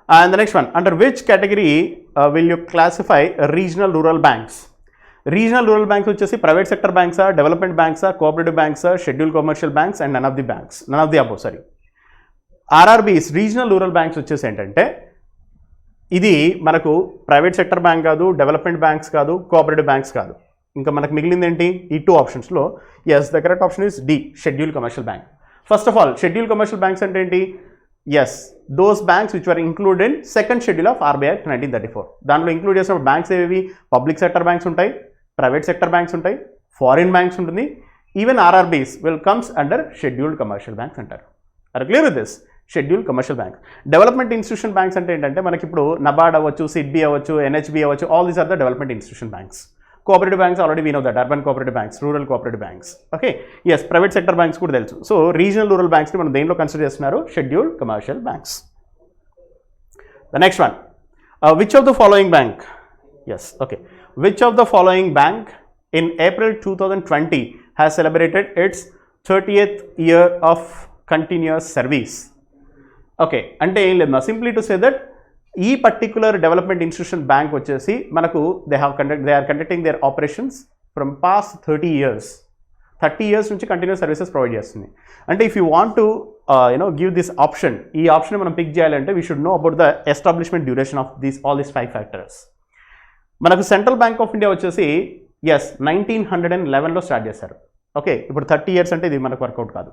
And the next one, under which category will you classify regional rural banks? Regional rural banks వచ్చేసి private sector బ్యాంక్సా, development బ్యాంక్సా, cooperative బ్యాంక్సా, schedule commercial banks and none of the above. RRBs regional rural banks వచ్చేసి ఏంటంటే ఇది మనకు private sector bank కాదు, development banks కాదు, కోఆపరేటివ్ బ్యాంక్స్ కాదు. ఇంకా మనకు మిగిలింది ఏంటి ఈ 2 ఆప్షన్స్లో? Yes, the correct option is D, schedule commercial bank. First of all schedule commercial banks అంటే ఏంటి? Yes, those banks which are included in second schedule of RBI act 1934. దాంట్లో ఇంక్లూడ్ చేసిన బ్యాంక్స్ ఏవి? పబ్లిక్ సెక్టర్ బ్యాంక్స్ ఉంటాయి, private sector banks ఉంటాయి, foreign banks ఉంటుంది. Even RRBs will comes under scheduled commercial banks అంటారు. Are clear with this? Schedule commercial bank. Development institution banks అంటే ఏంటంటే మనకి ఇప్పుడు నబార్డ్ అవ్వచ్చు, సిడ్బీ అవ్వచ్చు, ఎన్హెచ్బి అవ్వచ్చు, all these are the development institution banks. Cooperative banks already we know that, urban cooperative banks, rural cooperative banks. Okay, yes, private sector banks కూడా తెలుసు. So regional rural బ్యాంక్స్ని మనం దేంట్లో కన్సిడర్ చేస్తున్నారు? Scheduled commercial banks. The next one, which of the following bank, yes okay, which of the following bank in April 2020 has celebrated its 30th year of continuous service? Okay, అంటే ఏం లేదు, simply to say that ఈ particular development institution bank వచ్చేసి మనకు they are conducting their operations from past 30 years నుంచి continuous services provide చేస్తుంది. అంటే if you want to give this option, ఈ ఆప్షన్ మనం పిక్ చేయాలంటే we should know about the establishment duration of all these 5 factors. మనకు central bank of India వచ్చేసి yes 1911లో start చేశారు. ఓకే, ఇప్పుడు 30 years అంటే ఇది మనకు వర్కౌట్ కాదు.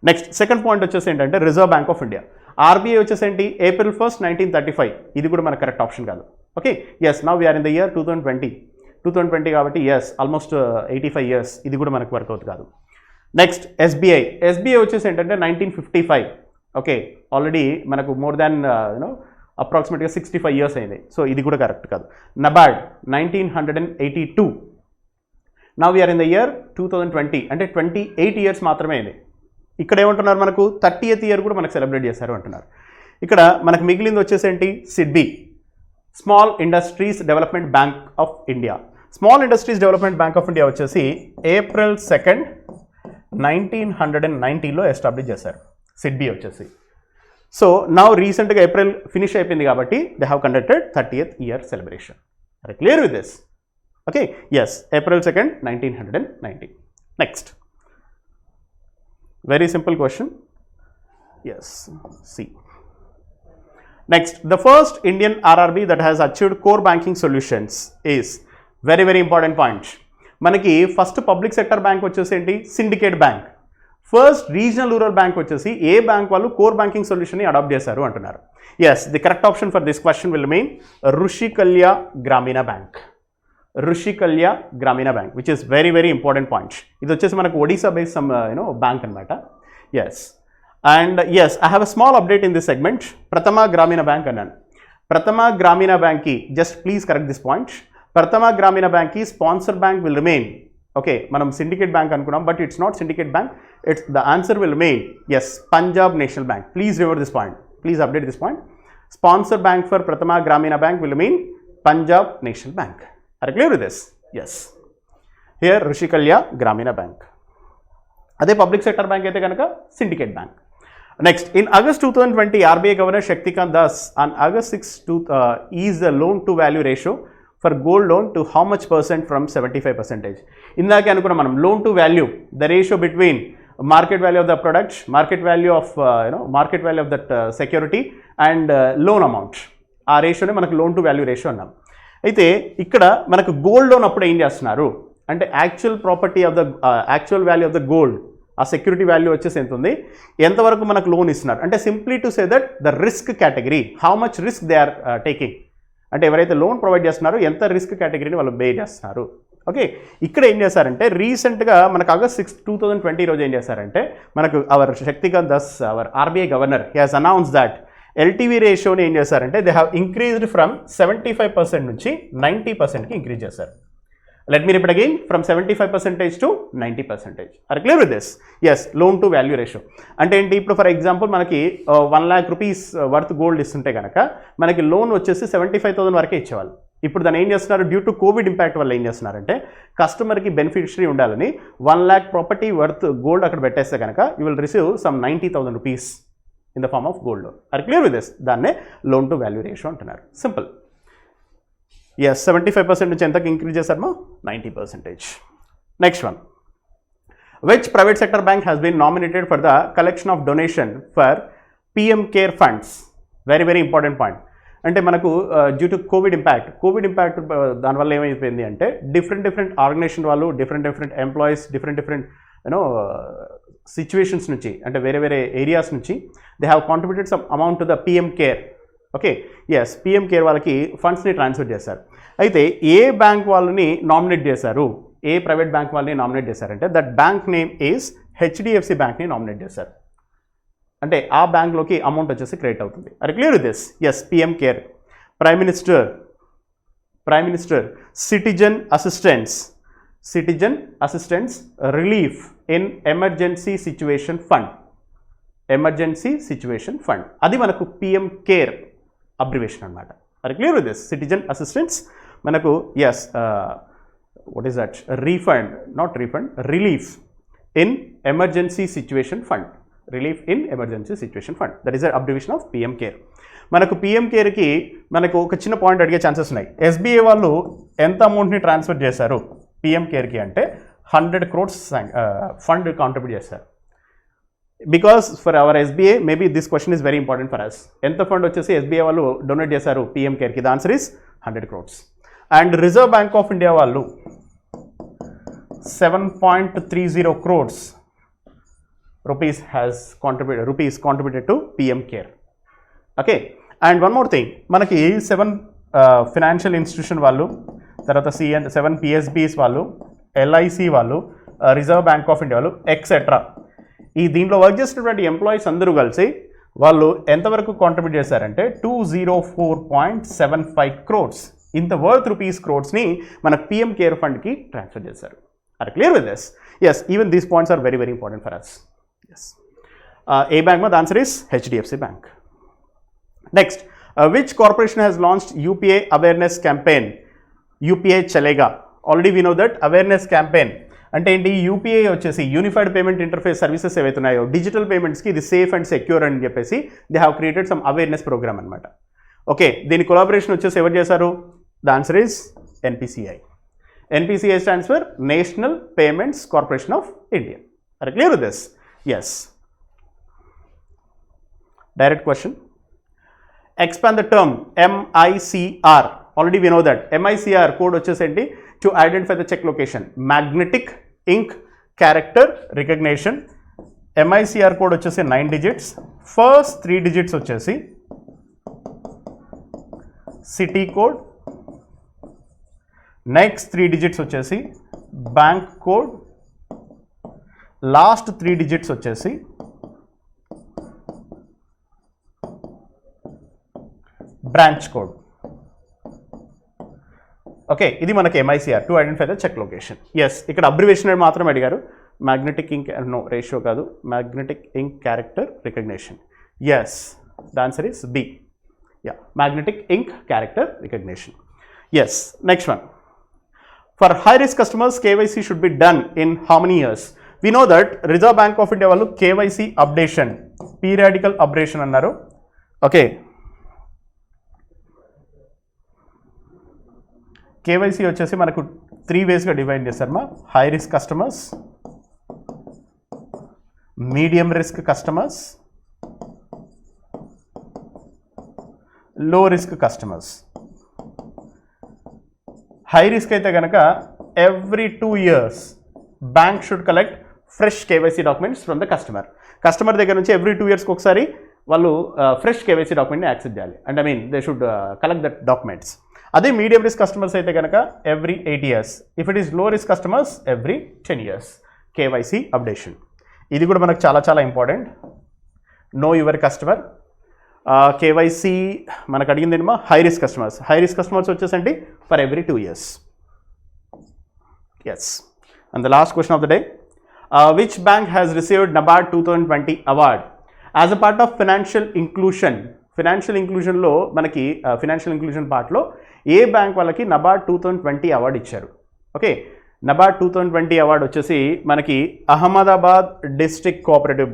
నెక్స్ట్ సెకండ్ పాయింట్ వచ్చేసి ఏంటంటే reserve bank of India. RBI వచ్చేసి ఏంటి? April 1st, 1935. ఇది కూడా మనకు కరెక్ట్ ఆప్షన్ కాదు. Okay, yes, now we're in the year 2020 కాబట్టి ఎస్ ఆల్మోస్ట్ 85 years. ఇది కూడా మనకు వర్కౌట్ కాదు. నెక్స్ట్ ఎస్బీఐ వచ్చేసి ఏంటంటే 1955. ఓకే, ఆల్రెడీ మనకు మోర్ దాన్ అప్రాక్సిమేట్గా 65 years అయింది. సో ఇది కూడా కరెక్ట్ కాదు. NABARD 1982. Now we're in the year 2020, అంటే 28 years మాత్రమే అయింది. ఇక్కడ ఏమంటున్నారు? మనకు 30th year కూడా మనకు సెలబ్రేట్ చేశారు అంటున్నారు. ఇక్కడ మనకు మిగిలింది వచ్చేసి ఏంటి? SIDBI, Small Industries Development Bank of India. Small Industries Development Bank of India వచ్చేసి April 2nd, 1990లో ఎస్టాబ్లిష్ చేశారు సిడ్బీ వచ్చేసి. సో నౌ రీసెంట్గా ఏప్రిల్ ఫినిష్ అయిపోయింది కాబట్టి they have conducted 30th year celebration. Are clear with this? Okay, yes, April 2nd, 1990. Next, very simple question. Yes, see. Next, the first Indian RRB that has achieved core banking solutions is very important point. మనకి first public sector bank వచ్చేసి ఏంటి? Syndicate Bank. First regional rural bank వచ్చేసి which bank వాళ్ళు core banking సొల్యూషన్ని adapt చేశారు అంటున్నారు. Yes, the correct option for this question will mean Rushikulya Gramin bank. Rushikulya Gramin bank, which is very important point. ఇది వచ్చేసి మనకు ఒడిశా బేస్ బ్యాంక్ అనమాట. Yes, and yes, I have a small update in this segment. Prathama Gramin bank అన్నాను. ప్రథమ గ్రామీణ బ్యాంక్కి just please correct this point. Prathama Gramin బ్యాంక్కి sponsor bank will remain. Okay, మనం Syndicate Bank అనుకున్నాం, but it's not Syndicate Bank. It's the answer will remain as Punjab National Bank. Please remember this point, please update this point. Sponsor bank for Prathama Gramin Bank will remain Punjab National Bank. Are you clear with this? Yes. Here Rushikalya Gramina Bank. అదే public sector bank అయితే కనుక syndicate bank. Next, in August 2020 RBI Governor Shaktikant Das on August 6 eased the loan to value ratio for gold loan to how much percent from 75%? ఇందాకే అనుకున్నాం మనం loan to value, the ratio between market value of the product, market value of that security and loan amount. ఆ రేషియోనే మనకు loan to value ratio అన్నాం. అయితే ఇక్కడ మనకు gold loan అప్పుడు ఏం చేస్తున్నారు అంటే actual property of the actual value of the gold, ఆ సెక్యూరిటీ వాల్యూ వచ్చేసి ఎంత ఉంది, ఎంతవరకు మనకు లోన్ ఇస్తున్నారు అంటే simply to say that the risk category, how much risk they are taking. అంటే ఎవరైతే లోన్ ప్రొవైడ్ చేస్తున్నారో ఎంత రిస్క్ కేటగిరీని వాళ్ళు బే చేస్తున్నారు. ఓకే, ఇక్కడ ఏం చేశారంటే రీసెంట్గా మనకు August 6, 2020 రోజు ఏం చేశారంటే మనకు our Shaktikanta Das, our RBI governor, he has announce that LTV రేషియోని ఏం చేశారంటే దే హ్యావ్ ఇంక్రీజ్డ్ ఫ్రమ్ 75% నుంచి 90%కి ఇంక్రీజ్ చేశారు. Let me repeat again, from 75% to 90%. Are clear with this? Yes, loan to value ratio అంటే ఏంటి? ఇప్పుడు ఫర్ ఎగ్జాంపుల్ మనకి 1 lakh rupees వర్త్ గోల్డ్ ఇస్తుంటే కనుక మనకి లోన్ వచ్చేసి 75,000 వరకే ఇచ్చేవాళ్ళు. ఇప్పుడు దాన్ని ఏం చేస్తున్నారు, డ్యూ టు కోవిడ్ ఇంపాక్ట్ వల్ల ఏం చేస్తున్నారంటే కస్టమర్కి బెనిఫిషరీ ఉండాలని 1 lakh ప్రాపర్టీ వర్త్ గోల్డ్ అక్కడ పెట్టేస్తే కనుక you will receive some 90,000 rupees in the form of gold loan. Are clear with this? దాన్నే లోన్ టు వాల్యూ రేషియో అంటున్నారు. సింపుల్. ఎస్ 75% నుంచి ఎంతకు ఇంక్రీజ్ చేశారమ్మా 90%. Next one, which private sector bank has been nominated for the collection of donation for PM care funds? Very very important point. అంటే మనకు due to Covid impact దానివల్ల ఏమైపోయింది అంటే different organization వాళ్ళు different employees different you know situations నుంచి అంటే వేరే areas నుంచి they have contributed some amount to the PM care. Okay, yes, PM care వాళ్ళకి ఫండ్స్ని ట్రాన్స్ఫర్ చేశారు. అయితే ఏ బ్యాంక్ వాళ్ళని నామినేట్ చేశారు, ఏ ప్రైవేట్ బ్యాంక్ వాళ్ళని నామినేట్ చేశారంటే that bank name is HDFC బ్యాంక్ని నామినేట్ చేశారు. అంటే ఆ బ్యాంక్లోకి అమౌంట్ వచ్చేసి క్రెడిట్ అవుతుంది. Are clear with this? Yes, PM care, prime minister citizen assistance relief in emergency situation fund, అది మనకు పిఎం కేర్ అబ్రివేషన్ అనమాట. Are clear with this? Citizen assistance మనకు yes what is that? Relief in emergency situation fund. That is the abbreviation of PM care. మనకు PM కేర్కి మనకు ఒక చిన్న point అడిగే ఛాన్సెస్ ఉన్నాయి. SBI వాళ్ళు ఎంత అమౌంట్ని ట్రాన్స్ఫర్ చేశారు PM కేర్కి అంటే 100 crores ఫండ్ కాంట్రిబ్యూట్ చేశారు. Because for our SBI maybe this question is very important for us. ఎంత ఫండ్ వచ్చేసి SBI వాళ్ళు డొనేట్ చేశారు PM కేర్కి? The answer is 100 crores. And Reserve bank of India వాళ్ళు 7.30 crores rupees contributed to PM care. Okay, and one more thing, మనకి 7 financial institution వాళ్ళు, తర్వాత 7 PSBs వాళ్ళు, LIC వాళ్ళు, రిజర్వ్ బ్యాంక్ ఆఫ్ ఇండియా వాళ్ళు ఎక్సెట్రా ఈ దీంట్లో వర్క్ చేసినటువంటి ఎంప్లాయీస్ అందరూ కలిసి వాళ్ళు ఎంతవరకు కాంట్రిబ్యూట్ చేశారంటే 204.75 crores ఇంత వర్త్ రూపీస్ క్రోడ్స్ని మన పిఎం కేర్ ఫండ్కి ట్రాన్స్ఫర్ చేశారు. Are clear with this? Yes, even these points are very important for us. Yes, which bank మా? The answer is HDFC bank. Next, which corporation has launched UPI awareness campaign? UPI చలేగా. Already we know that awareness campaign అంటే ఏంటి? UPI వచ్చేసి unified payment interface services ఏవైతే ఉన్నాయో digital పేమెంట్స్కి ఇది safe and secure అని చెప్పేసి they have created some awareness programme అనమాట. ఓకే, దీని కొలాబరేషన్ వచ్చేసి ఎవరు చేశారు? The answer is NPCI. NPCI stands for National Payments Corporation of India. Are you clear with this? Yes. Direct question. Expand the term MICR. Already we know that MICR code వచ్చేసేంటి? To identify the check location. Magnetic Ink Character Recognition. MICR code వచ్చేసి 9 digits. First 3 digits వచ్చేసి city code, next 3 digits వచ్చేసి bank code, last 3 digits వచ్చేసి branch code. Okay, ఇది మనకి MICR to identify the cheque location. Yes, ఇక్కడ abbreviation మాత్రం అడిగారు. Magnetic ink, no ratio కాదు, magnetic ink character recognition. Yes, the answer is B. Yeah, magnetic ink character recognition. Yes, next one. For high risk customers, KYC should be done in how many years? We know that Reserve Bank of India వాళ్ళు KYC updation, periodical updation అన్నారు. Okay, KYC వచ్చేసి మనకు 3 waysగా divide చేశారమ్మా. High risk customers, medium risk customers, low risk customers. High risk అయితే కనుక every 2 years bank should collect fresh KYC documents from the customer దగ్గర నుంచి ఎవ్రీ 2 yearsకి ఒకసారి వాళ్ళు ఫ్రెష్ కేవైసీ డాక్యుమెంట్ని యాక్సెప్ట్ చేయాలి. And they should collect that documents. అదే మీడియం రిస్క్ కస్టమర్స్ అయితే కనుక every 8 years. If it is low risk customers every 10 years KYC updation. ఇది కూడా మనకు చాలా important. Know your customer. KYC మనకు అడిగింది ఏమో హై రిస్క్ కస్టమర్స్ వచ్చేసండి for every 2 years. Yes, and the last question of the day, which bank has received NABARD 2020 award as a part of financial ఇంక్లూషన్లో మనకి ఫినాన్షియల్ ఇంక్లూషన్ పార్ట్లో which bank వాళ్ళకి NABARD 2020 award ఇచ్చారు? Okay, NABARD 2020 award వచ్చేసి మనకి Ahmedabad district cooperative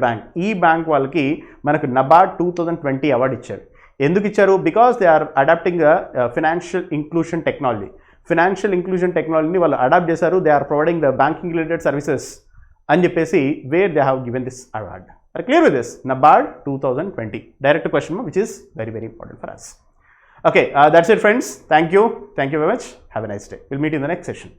bank. ఈ bank వాళ్ళకి మనకు NABARD 2020 అవార్డు ఇచ్చారు. ఎందుకు ఇచ్చారు? Because they are adopting financial inclusion technology. Financial inclusion టెక్నాలజీని వాళ్ళు అడాప్ట్ చేశారు. They are providing the banking related services అని చెప్పేసి where they have given this award. Are clear with this? NABARD 2020 direct question which is very very important for us. Okay, that's it friends. Thank you very much. Have a nice day. We'll meet in the next session.